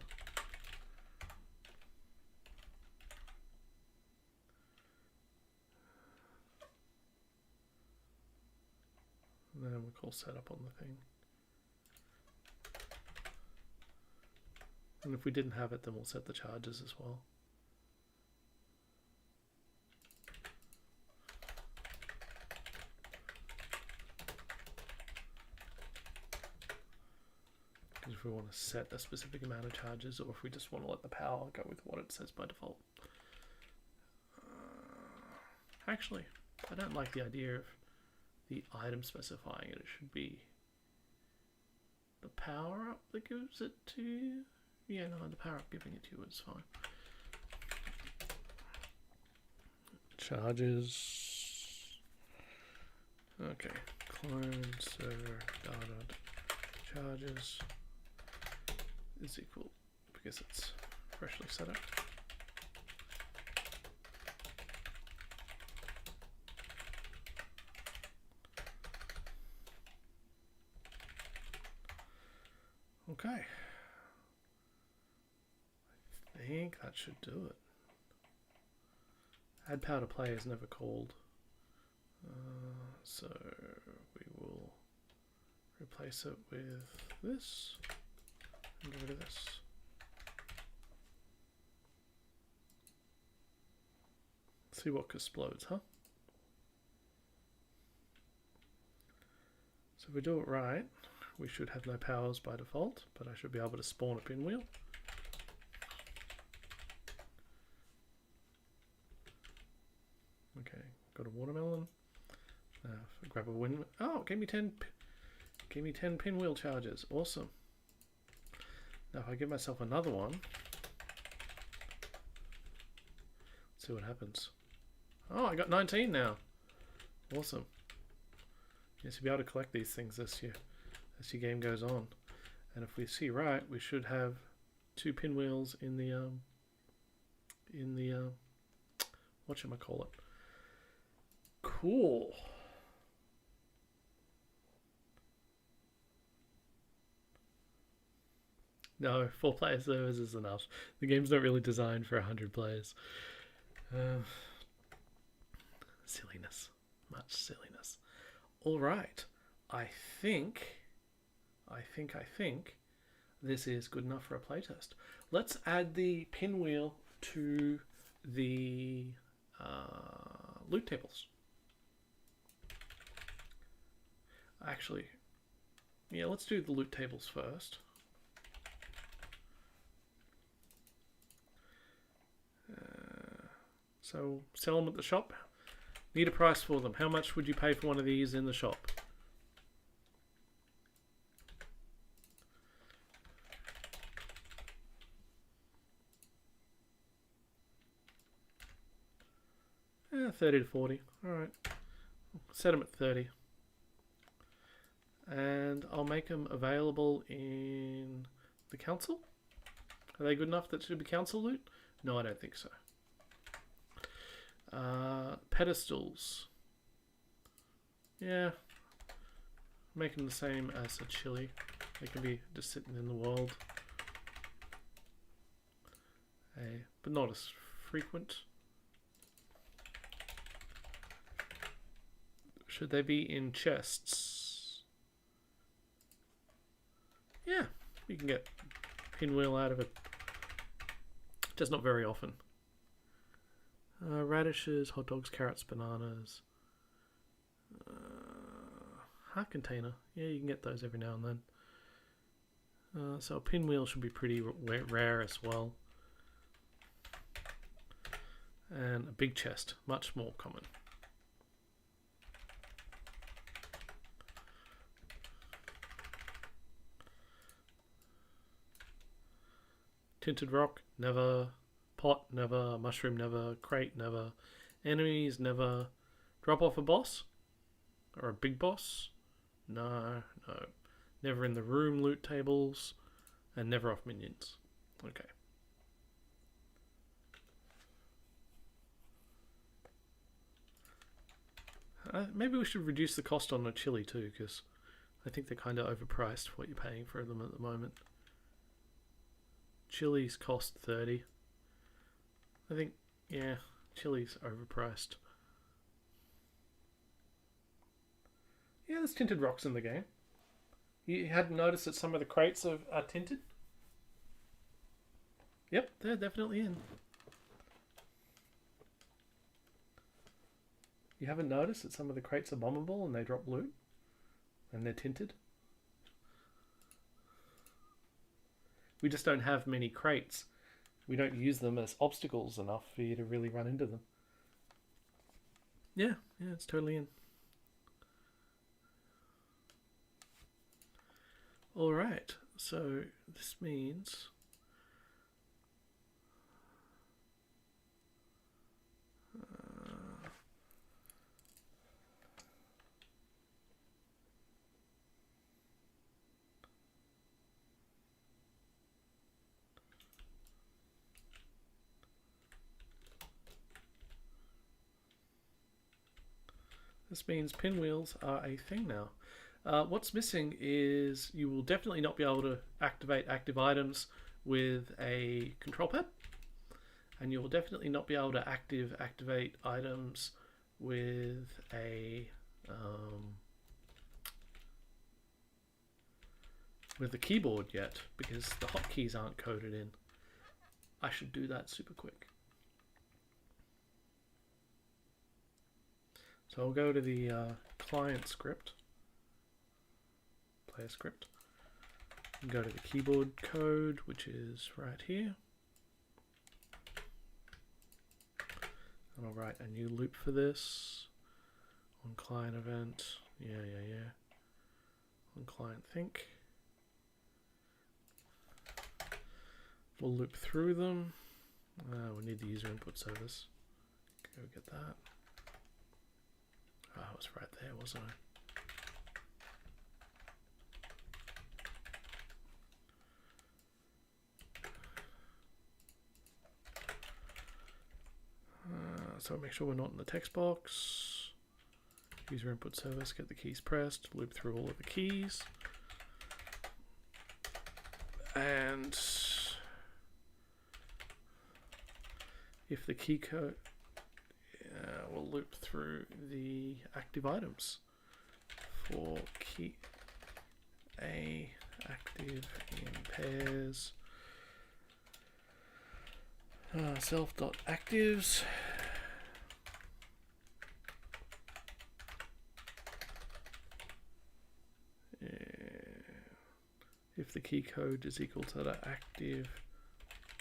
and then we call setup on the thing. And if we didn't have it, then we'll set the charges as well. Because if we want to set a specific amount of charges, or if we just want to let the power go with what it says by default. Actually, I don't like the idea of the item specifying it. It should be the power up that gives it to you. Yeah, no, the power up giving it to you is fine. Charges. Okay, clone server data charges is equal because it's freshly set up. Okay, I think that should do it. Add power to play is never called, so we will replace it with this and get rid of this. Let's see what explodes, huh? So if we do it right, we should have no powers by default, but I should be able to spawn a pinwheel. Okay, got a watermelon. Grab a wind. Oh, gave me 10 pinwheel charges. Awesome. Now if I give myself another one, let's see what happens. Oh, I got 19 now. Awesome. Yes, you'll be able to collect these things as your game goes on. And if we see right, we should have 2 pinwheels in the whatchamacallit. Cool. No, 4-player servers is enough. The game's not really designed for 100 players. Silliness. Much silliness. All right. I think this is good enough for a playtest. Let's add the pinwheel to the loot tables. Actually, yeah, let's do the loot tables first. So sell them at the shop. Need a price for them. How much would you pay for one of these in the shop? Yeah, 30 to 40. Alright. Set them at 30. And I'll make them available in the council. Are they good enough that should be council loot? No, I don't think so. Pedestals. Yeah. Make them the same as a chili. They can be just sitting in the world. But not as frequent. Should they be in chests? Yeah, you can get pinwheel out of it. Just not very often. Radishes, hot dogs, carrots, bananas. Heart container. Yeah, you can get those every now and then. So a pinwheel should be pretty rare as well. And a big chest, much more common. Tinted rock, never. Pot, never. Mushroom, never. Crate, never. Enemies, never. Drop off a boss? Or a big boss? No, no. Never in the room loot tables. And never off minions. Okay. Maybe we should reduce the cost on the chili too, because I think they're kind of overpriced for what you're paying for them at the moment. Chilies cost 30. I think, yeah, chilies overpriced. Yeah, there's tinted rocks in the game. You hadn't noticed that some of the crates are tinted? Yep, they're definitely in. You haven't noticed that some of the crates are bombable and they drop loot? And they're tinted? We just don't have many crates. We don't use them as obstacles enough for you to really run into them. Yeah, it's totally in. Alright, so this means... This means pinwheels are a thing now. What's missing is you will definitely not be able to activate active items with a control pad. And you will definitely not be able to activate items with a keyboard yet, because the hotkeys aren't coded in. I should do that super quick. So I'll go to the client script, player script, and go to the keyboard code, which is right here. And I'll write a new loop for this on client event. Yeah. On client think. We'll loop through them. We need the user input service. Go get that. Oh, I was right there, wasn't I? So make sure we're not in the text box. User input service, get the keys pressed, loop through all of the keys. And if the key code, we'll loop through the active items for key A active in pairs. Self.actives. If the key code is equal to the active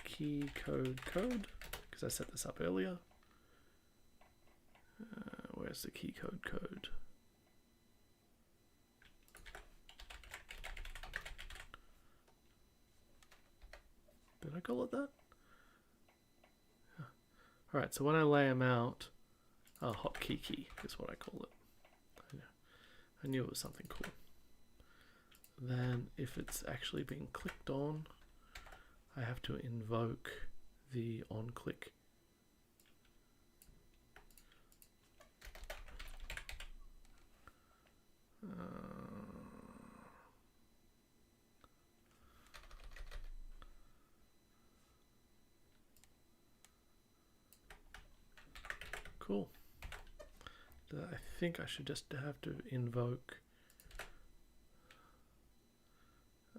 key code, because I set this up earlier. Where's Where's the key code? Did I call it that? Alright, so when I lay them out, hotkey key is what I call it. I knew it was something cool. Then if it's actually being clicked on, I have to invoke the onClick. Cool. I think I should just have to invoke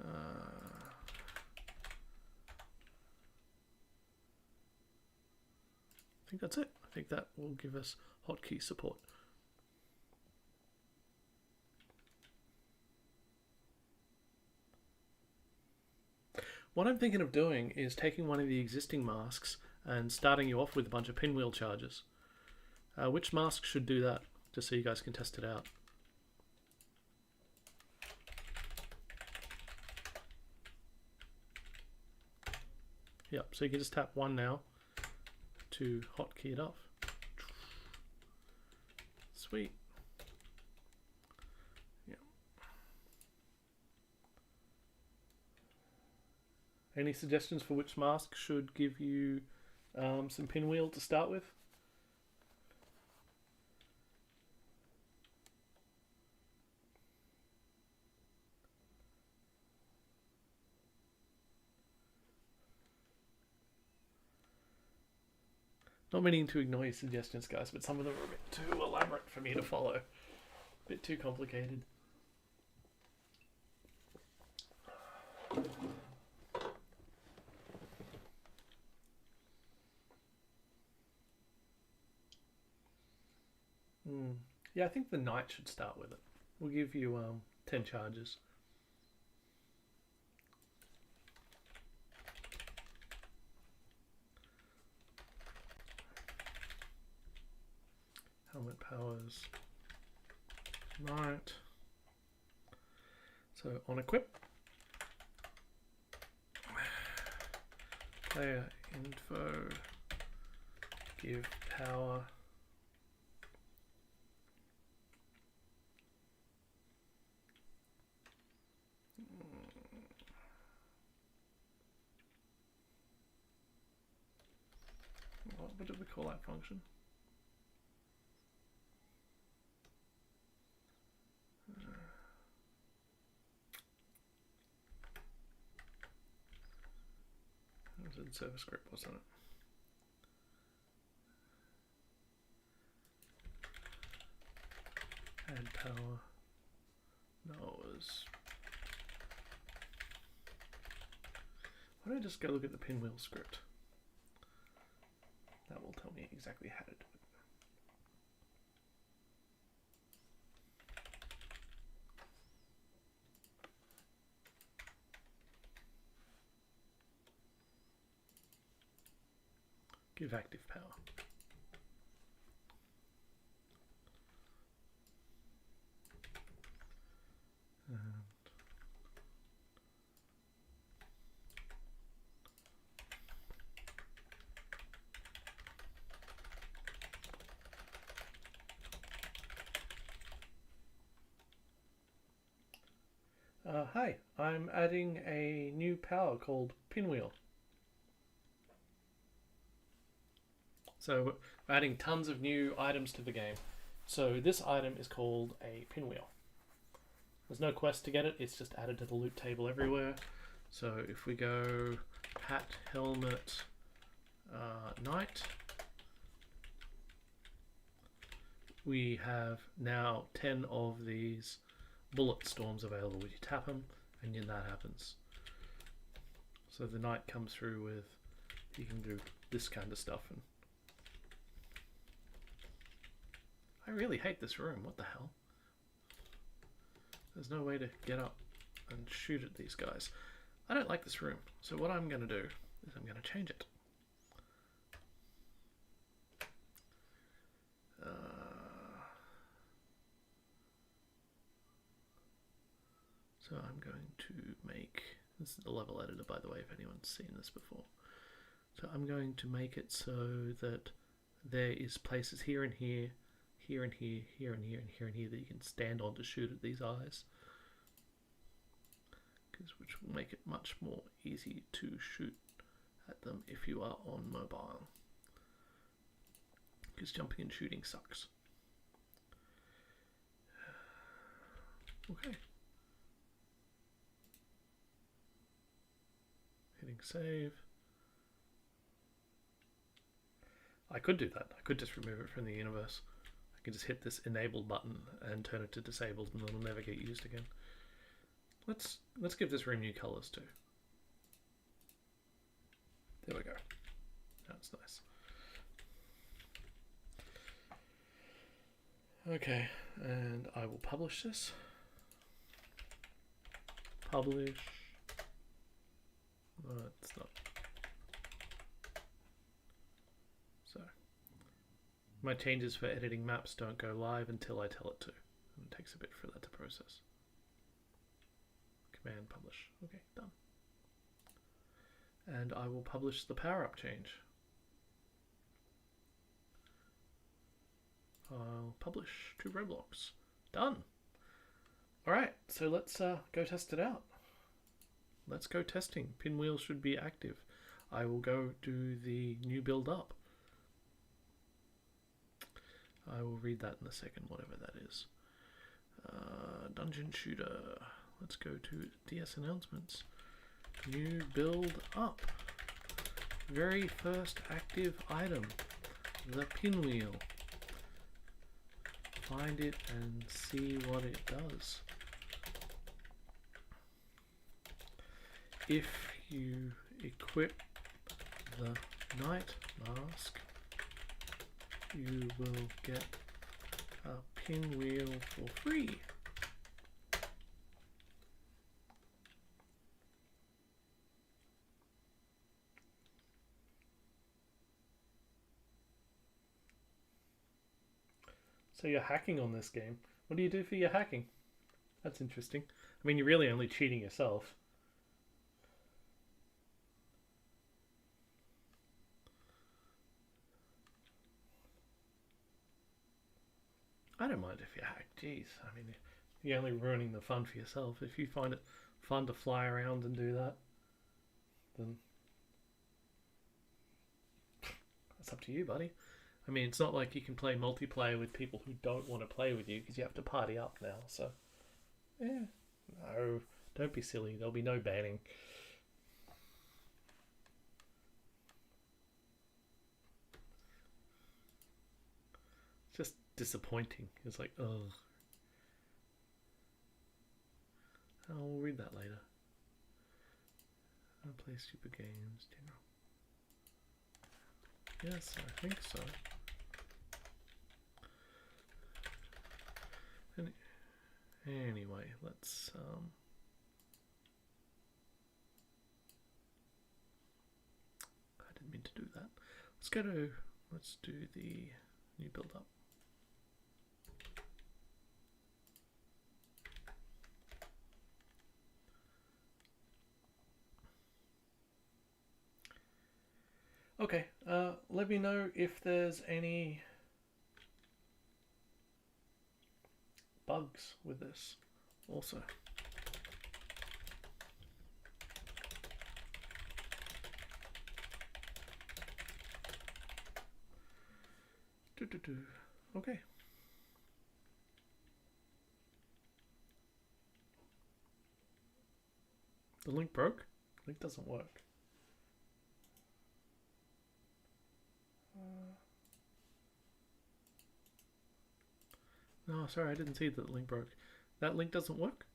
I think that's it. I think that will give us hotkey support. What I'm thinking of doing is taking one of the existing masks and starting you off with a bunch of pinwheel charges. Which mask should do that, just so you guys can test it out? Yep, so you can just tap one now to hotkey it off. Sweet. Yep. Any suggestions for which mask should give you some pinwheel to start with? Not meaning to ignore your suggestions, guys, but some of them are a bit too elaborate for me to follow. A bit too complicated. Yeah, I think the knight should start with it. We'll give you 10 charges. Helmet powers knight. So on equip, player info, give power. What did we call that function? It was in server script, wasn't it? Add power. No, it was. Why don't I just go look at the pinwheel script? That will tell me exactly how to do it. Give active power. Hi, I'm adding a new power called Pinwheel. So we're adding tons of new items to the game. So this item is called a Pinwheel. There's no quest to get it, it's just added to the loot table everywhere. So if we go hat, helmet, knight, we have now 10 of these bullet storms available. You tap them and then that happens. So the knight comes through with, you can do this kind of stuff. And I really hate this room, what the hell? There's no way to get up and shoot at these guys. I don't like this room, so what I'm going to do is I'm going to change it. So I'm going to make, this is the level editor by the way if anyone's seen this before. So I'm going to make it so that there is places here and here, here and here, here and here and here and here that you can stand on to shoot at these eyes. Which will make it much more easy to shoot at them if you are on mobile. Because jumping and shooting sucks. Okay. Hitting save. I could do that. I could just remove it from the universe. I could just hit this enable button and turn it to disabled and it'll never get used again. Let's give this room new colors too. There we go. That's nice. Okay, and I will publish this. Publish. It's not. So, my changes for editing maps don't go live until I tell it to. And it takes a bit for that to process. Command publish. Okay, done. And I will publish the power-up change. I'll publish to Roblox. Done. Alright, so let's go test it out. Let's go testing. Pinwheel should be active. I will go do the new build up. I will read that in a second, whatever that is. Dungeon shooter. Let's go to DS announcements. New build up. Very first active item. The pinwheel. Find it and see what it does. If you equip the night mask, you will get a pinwheel for free. So you're hacking on this game. What do you do for your hacking? That's interesting. I mean, you're really only cheating yourself. I don't mind if you hack. Jeez, I mean, you're only ruining the fun for yourself. If you find it fun to fly around and do that, then that's up to you, buddy. I mean, it's not like you can play multiplayer with people who don't want to play with you because you have to party up now. So, yeah, no, don't be silly. There'll be no banning. It's just disappointing. It's like, ugh. I'll read that later. I play stupid games, general. Yes, I think so. Anyway, let's I didn't mean to do that. Let's do the new build up. Okay, let me know if there's any bugs with this also. Okay. The link broke? The link doesn't work. No, sorry, I didn't see that the link broke. That link doesn't work?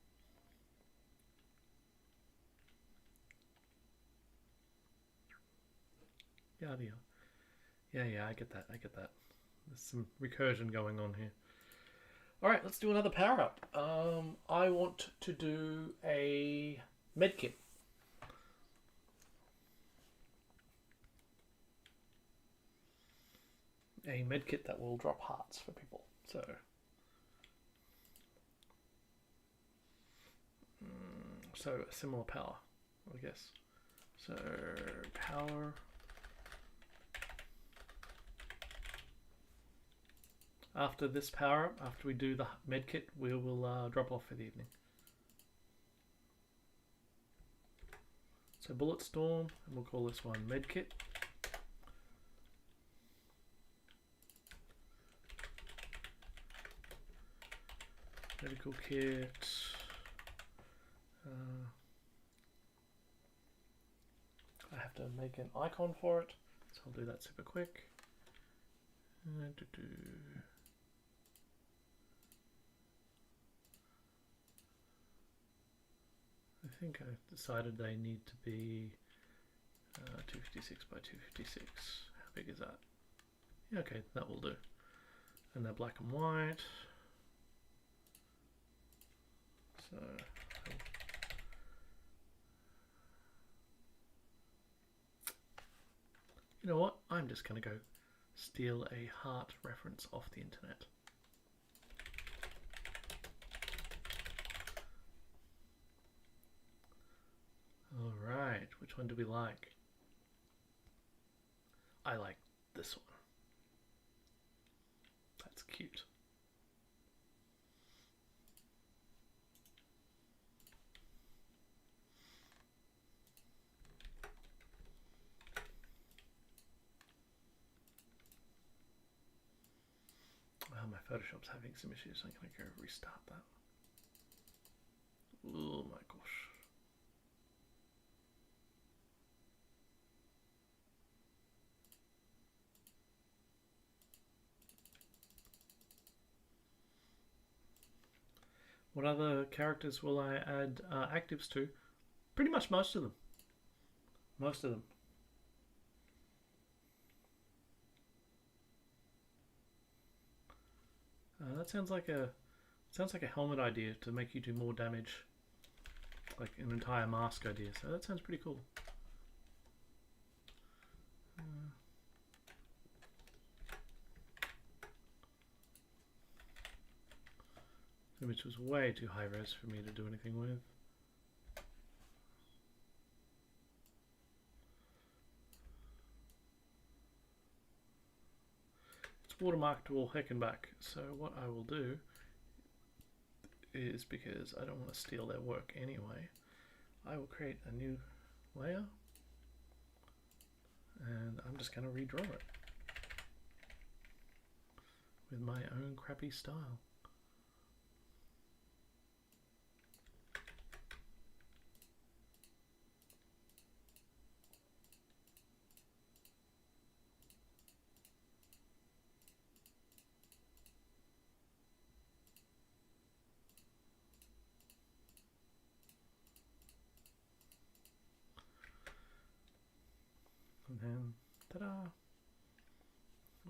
Yeah, yeah, I get that. There's some recursion going on here. Alright, let's do another power up. I want to do a medkit. A medkit that will drop hearts for people. So So a similar power, I guess. So power. After this power up, after we do the medkit, we will drop off for the evening. So bullet storm, and we'll call this one medkit. Medical kit. I have to make an icon for it, so I'll do that super quick. I think I've decided they need to be 256 by 256. How big is that? Yeah, okay, that will do. And they're black and white. So you know what? I'm just going to go steal a heart reference off the internet. Alright, which one do we like? I like this one. That's cute. Oh, my Photoshop's having some issues. I'm going to go restart that. Oh my gosh. What other characters will I add actives to? Pretty much most of them. Most of them. That sounds like a helmet idea to make you do more damage, like an entire mask idea. So that sounds pretty cool. Which was way too high res for me to do anything with. It's watermarked all heck and back. So what I will do is, because I don't want to steal their work anyway, I will create a new layer and I'm just going to redraw it with my own crappy style. And then, ta-da!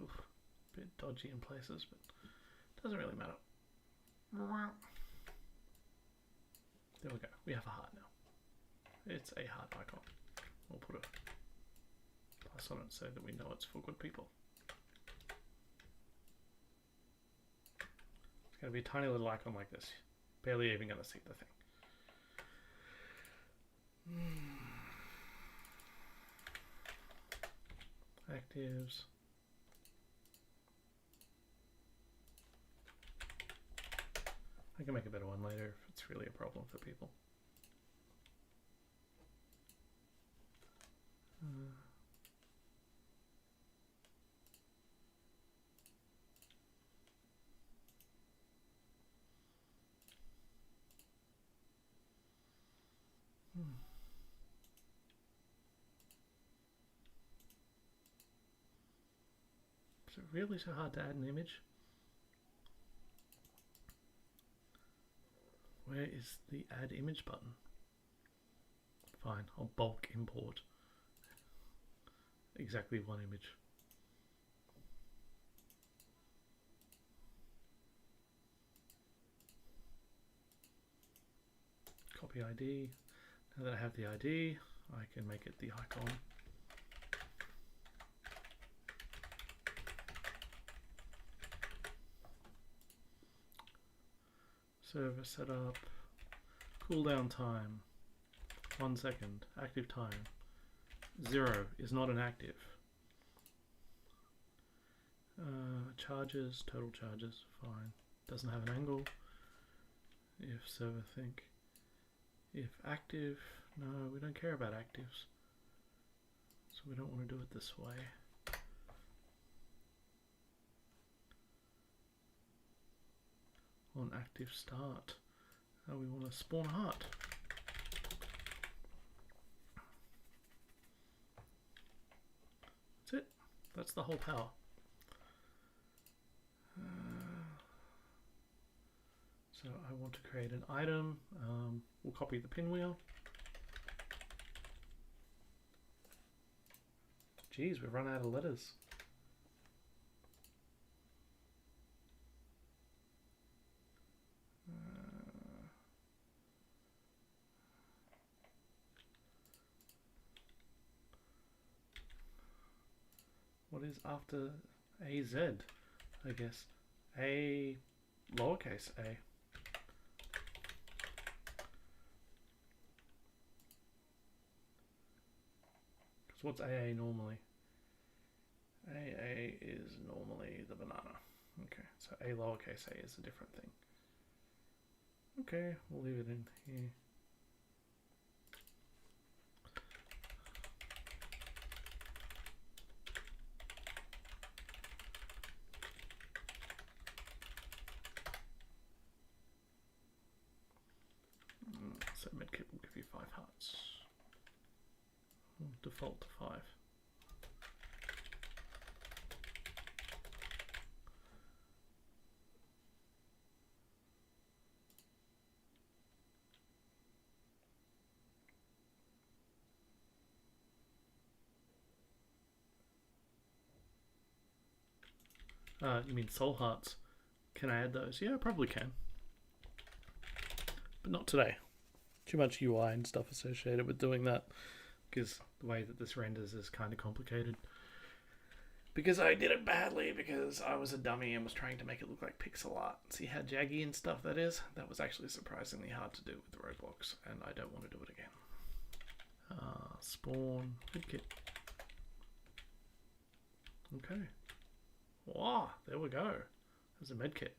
Oof, a bit dodgy in places, but doesn't really matter. There we go. We have a heart now. It's a heart icon. We'll put a plus on it so that we know it's for good people. It's going to be a tiny little icon like this. Barely even going to see the thing. Actives. I can make a better one later if it's really a problem for people. Is it really so hard to add an image? Where is the add image button? Fine, I'll bulk import exactly one image. Copy ID. Now that I have the ID, I can make it the icon. Server setup, cooldown time. 1 second. Active time. 0 is not an active. Charges, total charges, fine. Doesn't have an angle. If server think. If active, no, we don't care about actives. So we don't want to do it this way. On active start. We want to spawn a heart. That's it. That's the whole power. So I want to create an item. We'll copy the pinwheel. Geez, we've run out of letters. What is after AZ? I guess A, lowercase a. Because what's AA normally? AA is normally the banana. Okay, so A lowercase a is a different thing. Okay, we'll leave it in here. So Medkit will give you 5 hearts. Default to 5. You mean soul hearts? Can I add those? Yeah, I probably can. But not today. Too much UI and stuff associated with doing that, because the way that this renders is kind of complicated. Because I did it badly because I was a dummy and was trying to make it look like pixel art. See how jaggy and stuff that is? That was actually surprisingly hard to do with Roblox, and I don't want to do it again. Spawn medkit. Okay. Wow, there we go. There's a medkit.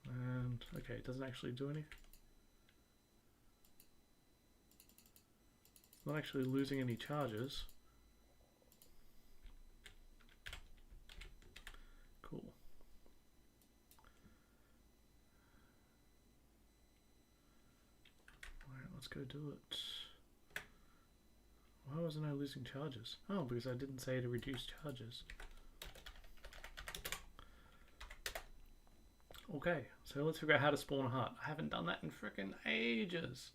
And okay, it doesn't actually do anything. It's not actually losing any charges. Cool. Alright, let's go do it. Why wasn't I losing charges? Oh, because I didn't say to reduce charges. Okay, so let's figure out how to spawn a heart. I haven't done that in frickin' ages.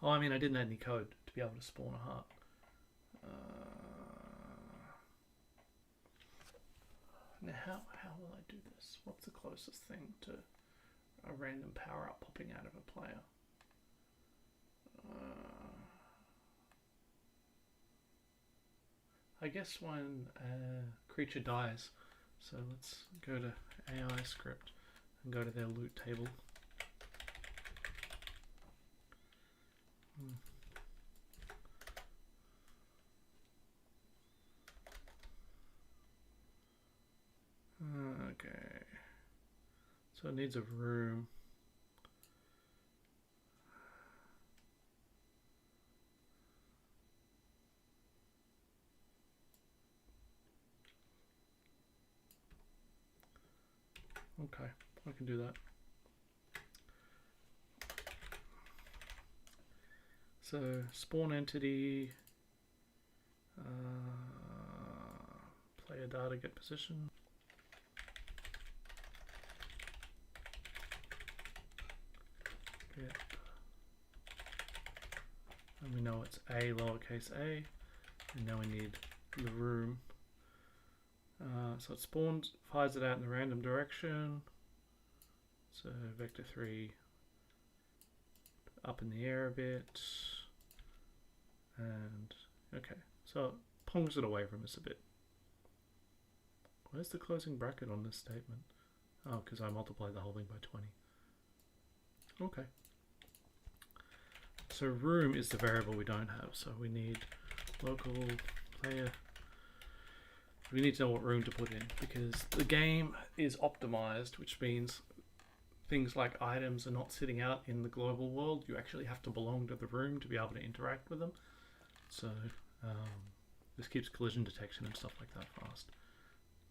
Oh, I mean, I didn't add any code to be able to spawn a heart. Now, how will I do this? What's the closest thing to a random power-up popping out of a player? I guess when a creature dies, so let's go to AI script and go to their loot table. Okay, so it needs a room. Okay, I can do that. So spawn entity, player data, get position. Get, and we know it's a lowercase a, and now we need the room. So it spawns, fires it out in a random direction. So vector 3 up in the air a bit. And okay, so it pongs it away from us a bit. Where's the closing bracket on this statement? Oh, because I multiplied the whole thing by 20. Okay. So room is the variable we don't have. So we need local player. We need to know what room to put in because the game is optimized, which means things like items are not sitting out in the global world. You actually have to belong to the room to be able to interact with them. So this keeps collision detection and stuff like that fast.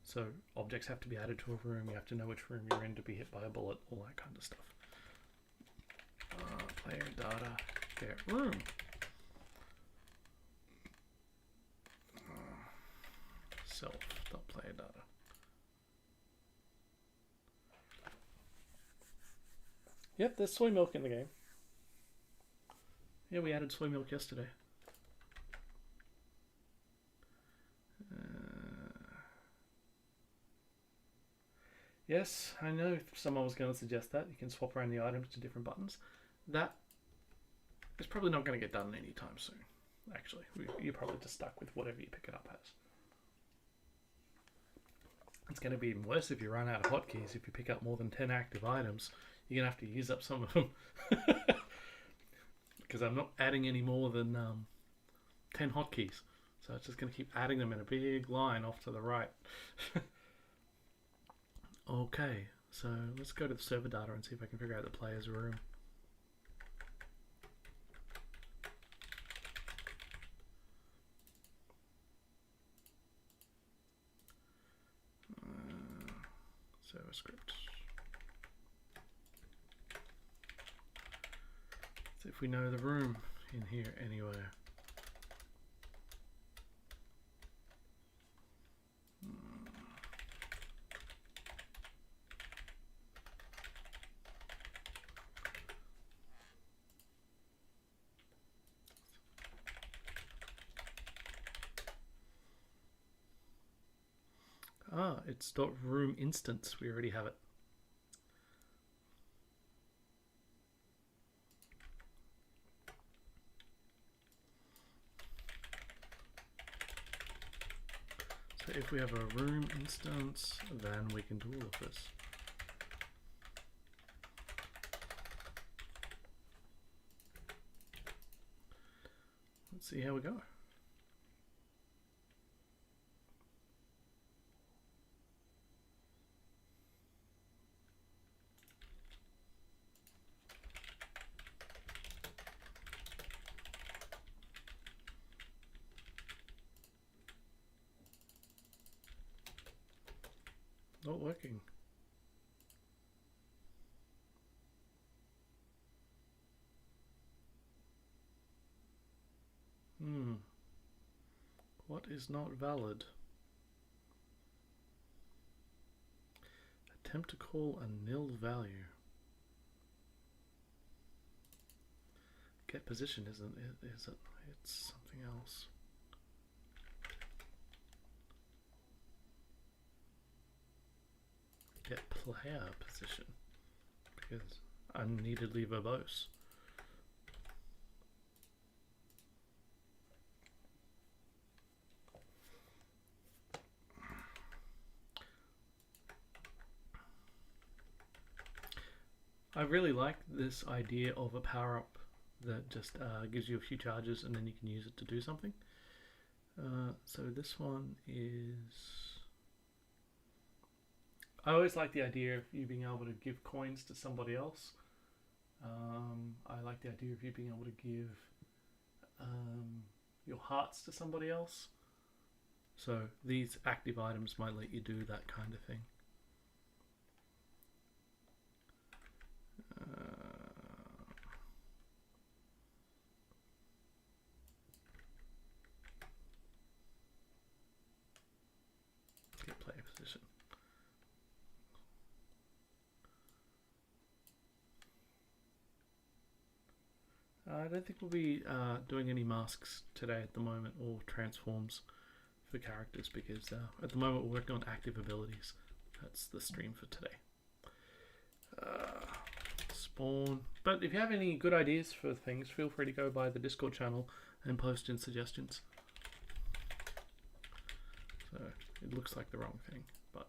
So objects have to be added to a room. You have to know which room you're in to be hit by a bullet, all that kind of stuff. Player data, get room. Self.player data. Yep, there's soy milk in the game. Yeah, we added soy milk yesterday. Yes, I know someone was going to suggest that. You can swap around the items to different buttons. That is probably not going to get done anytime soon. Actually, you're probably just stuck with whatever you pick it up as. It's going to be even worse if you run out of hotkeys. If you pick up more than 10 active items, you're going to have to use up some of them. Because I'm not adding any more than 10 hotkeys. So it's just going to keep adding them in a big line off to the right. Okay, so let's go to the server data and see if I can figure out the player's room. Server script. See if we know the room in here anywhere. Ah, it's .room instance. We already have it. So if we have a room instance, then we can do all of this. Let's see how we go. Not working. What is not valid? Attempt to call a nil value. Get position isn't it, is it? It's something else. Get player position because unneededly verbose. I really like this idea of a power-up that just gives you a few charges and then you can use it to do something. So this one is... I always like the idea of you being able to give coins to somebody else. I like the idea of you being able to give your hearts to somebody else. So these active items might let you do that kind of thing. Get player position. I don't think we'll be doing any masks today at the moment or transforms for characters because at the moment we're working on active abilities. That's the stream for today. Spawn. But if you have any good ideas for things, feel free to go by the Discord channel and post in suggestions. So It looks like the wrong thing, but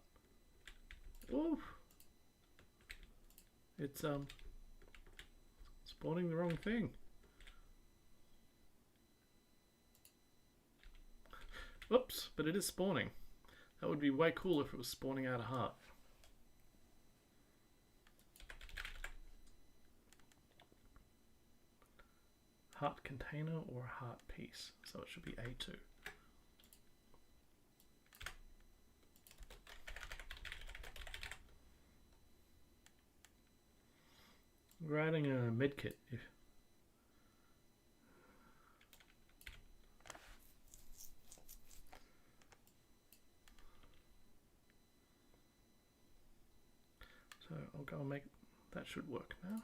oof, it's spawning the wrong thing. Oops, but it is spawning. That would be way cool if it was spawning out a heart. Heart container or heart piece, so it should be A2. We're adding a medkit. So I'll go and make, that should work now.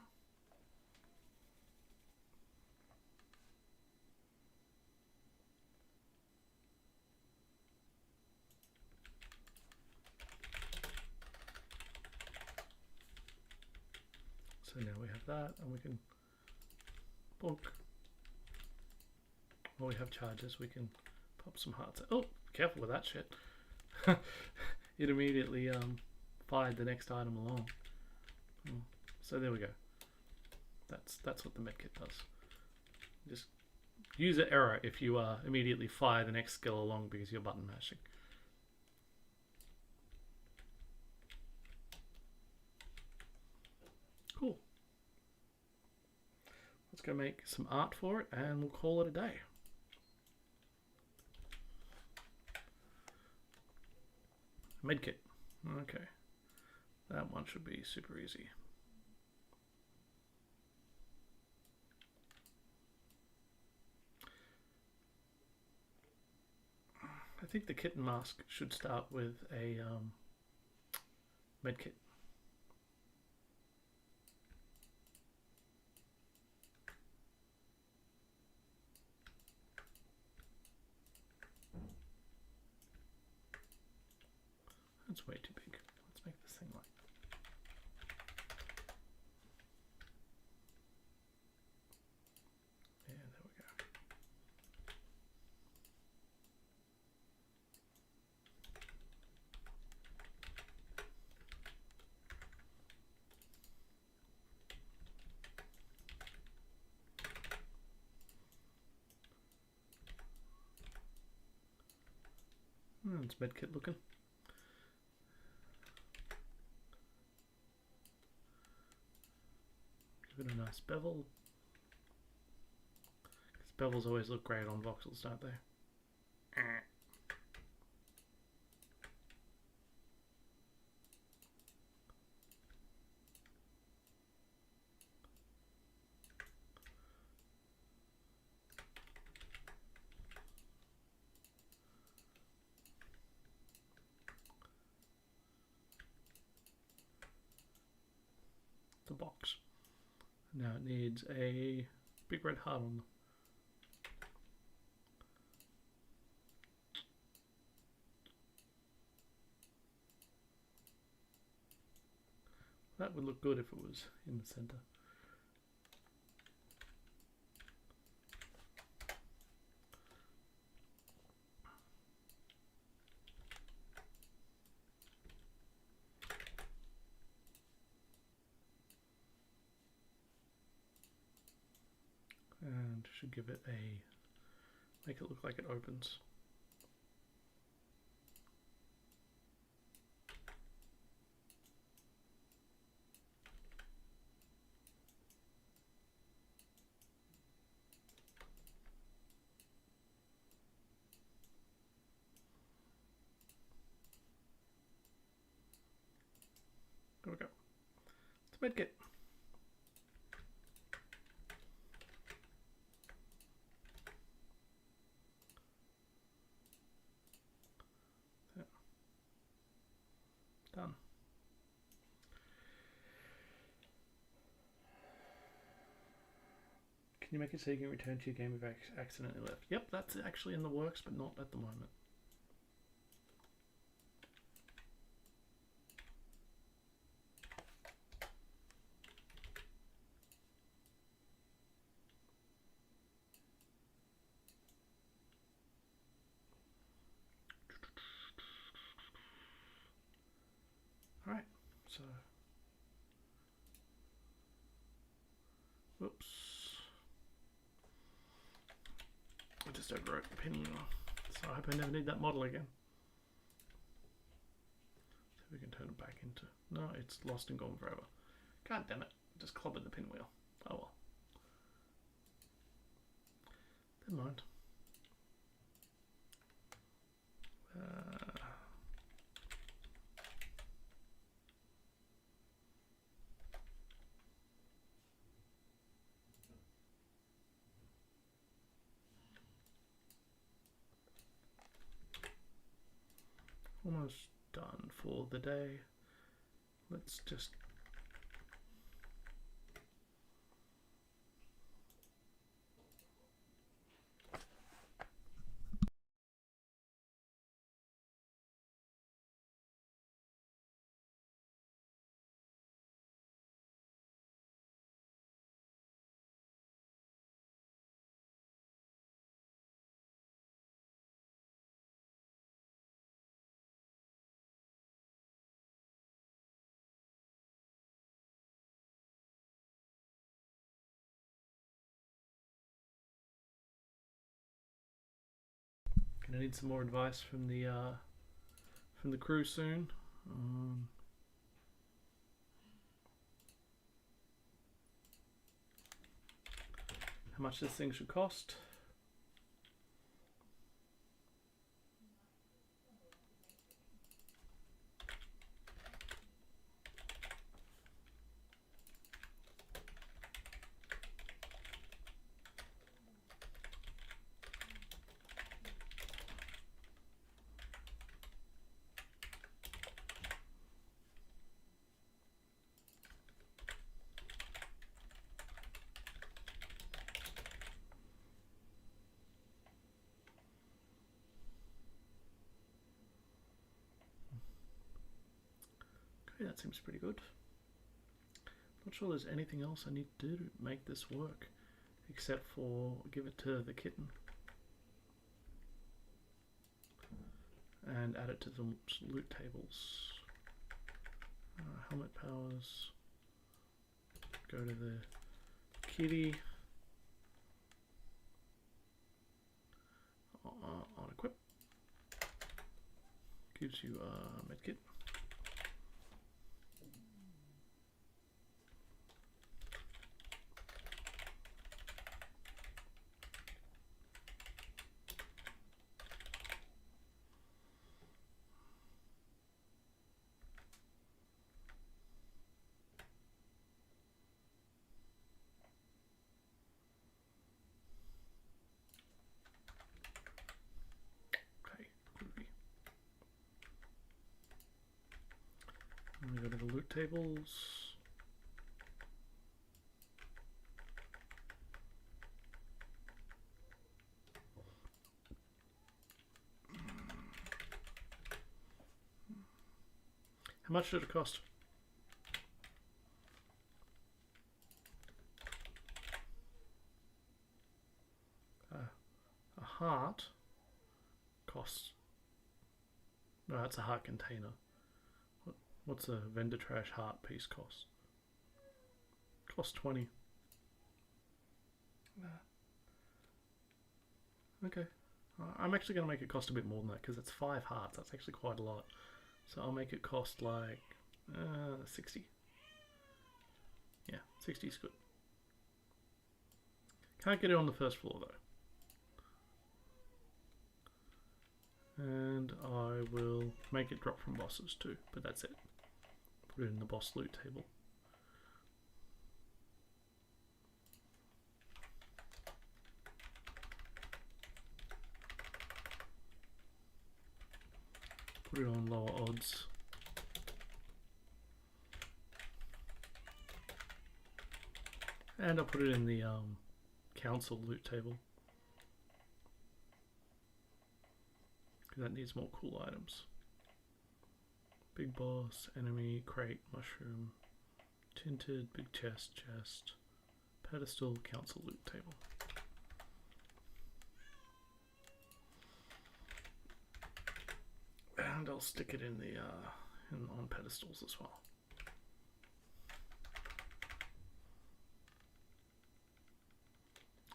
So now we have that, and we can bonk. While we have charges, we can pop some hearts. Oh, careful with that shit. It immediately fired the next item along. So there we go. That's what the medkit does. Just use an error if you immediately fire the next skill along because you're button mashing. Cool. Let's go make some art for it and we'll call it a day. Medkit. Okay. That one should be super easy. I think the kitten mask should start with a medkit. That's way too big. Let's make this thing like. Yeah, there we go. It's medkit looking. Give it a nice bevel. Because bevels always look great on voxels, don't they? The box. Now it needs a big red heart on them. That would look good if it was in the center. And should give it a, make it look like it opens. There we go. It's a medkit. Done. Can you make it so you can return to your game if you accidentally left? Yep, that's actually in the works, but not at the moment. Alright, so whoops. I just overwrote the pinwheel. So I hope I never need that model again. So we can turn it back into... No, it's lost and gone forever. God damn it. Just clobbered the pinwheel. Oh well. Never mind. Almost done for the day. Let's just gonna need some more advice from the crew soon. How much this thing should cost. Okay, that seems pretty good. Not sure there's anything else I need to do to make this work, except for give it to the kitten and add it to the loot tables. Helmet powers. Go to the kitty. On equip. Gives you a medkit. We go to the loot tables. How much did it cost? A heart costs... No, that's a heart container. What's a vendor trash heart piece cost? Cost 20. Okay. I'm actually going to make it cost a bit more than that because it's 5 hearts. That's actually quite a lot. So I'll make it cost like 60. Yeah, 60 is good. Can't get it on the first floor though. And I will make it drop from bosses too, but that's it. Put it in the boss loot table. Put it on lower odds. And I'll put it in the council loot table. Because that needs more cool items. Big boss, enemy, crate, mushroom, tinted, big chest, pedestal, council loot table. And I'll stick it in and on pedestals as well.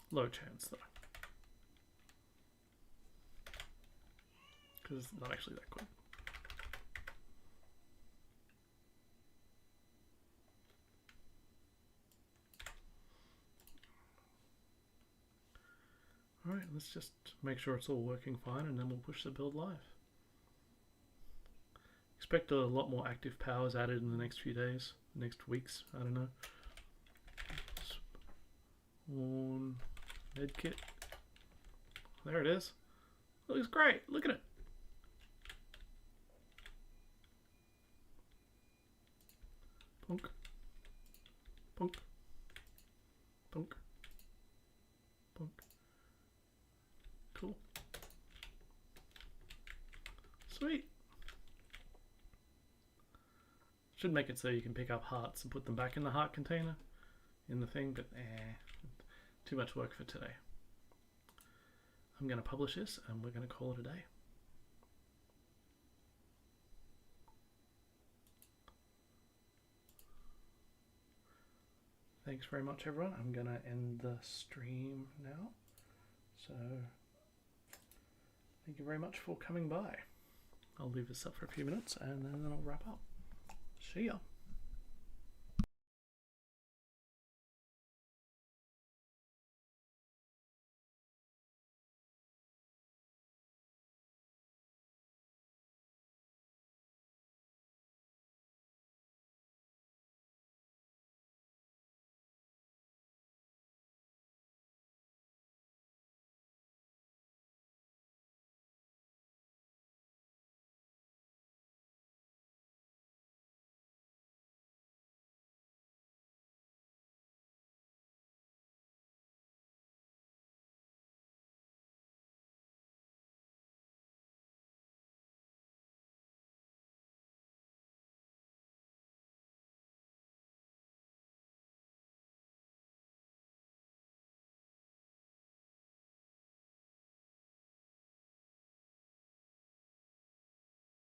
Low chance though, because it's not actually that good. Alright, let's just make sure it's all working fine and then we'll push the build live. Expect a lot more active powers added in the next few days, next weeks, I don't know. Spawn Medkit. There it is. Looks great, look at it. Punk. Punk. Punk. Punk. Cool. Sweet. Should make it so you can pick up hearts and put them back in the heart container in the thing, but too much work for today. I'm going to publish this and we're going to call it a day. Thanks very much everyone. I'm going to end the stream now. So thank you very much for coming by. I'll leave this up for a few minutes and then I'll wrap up. See ya.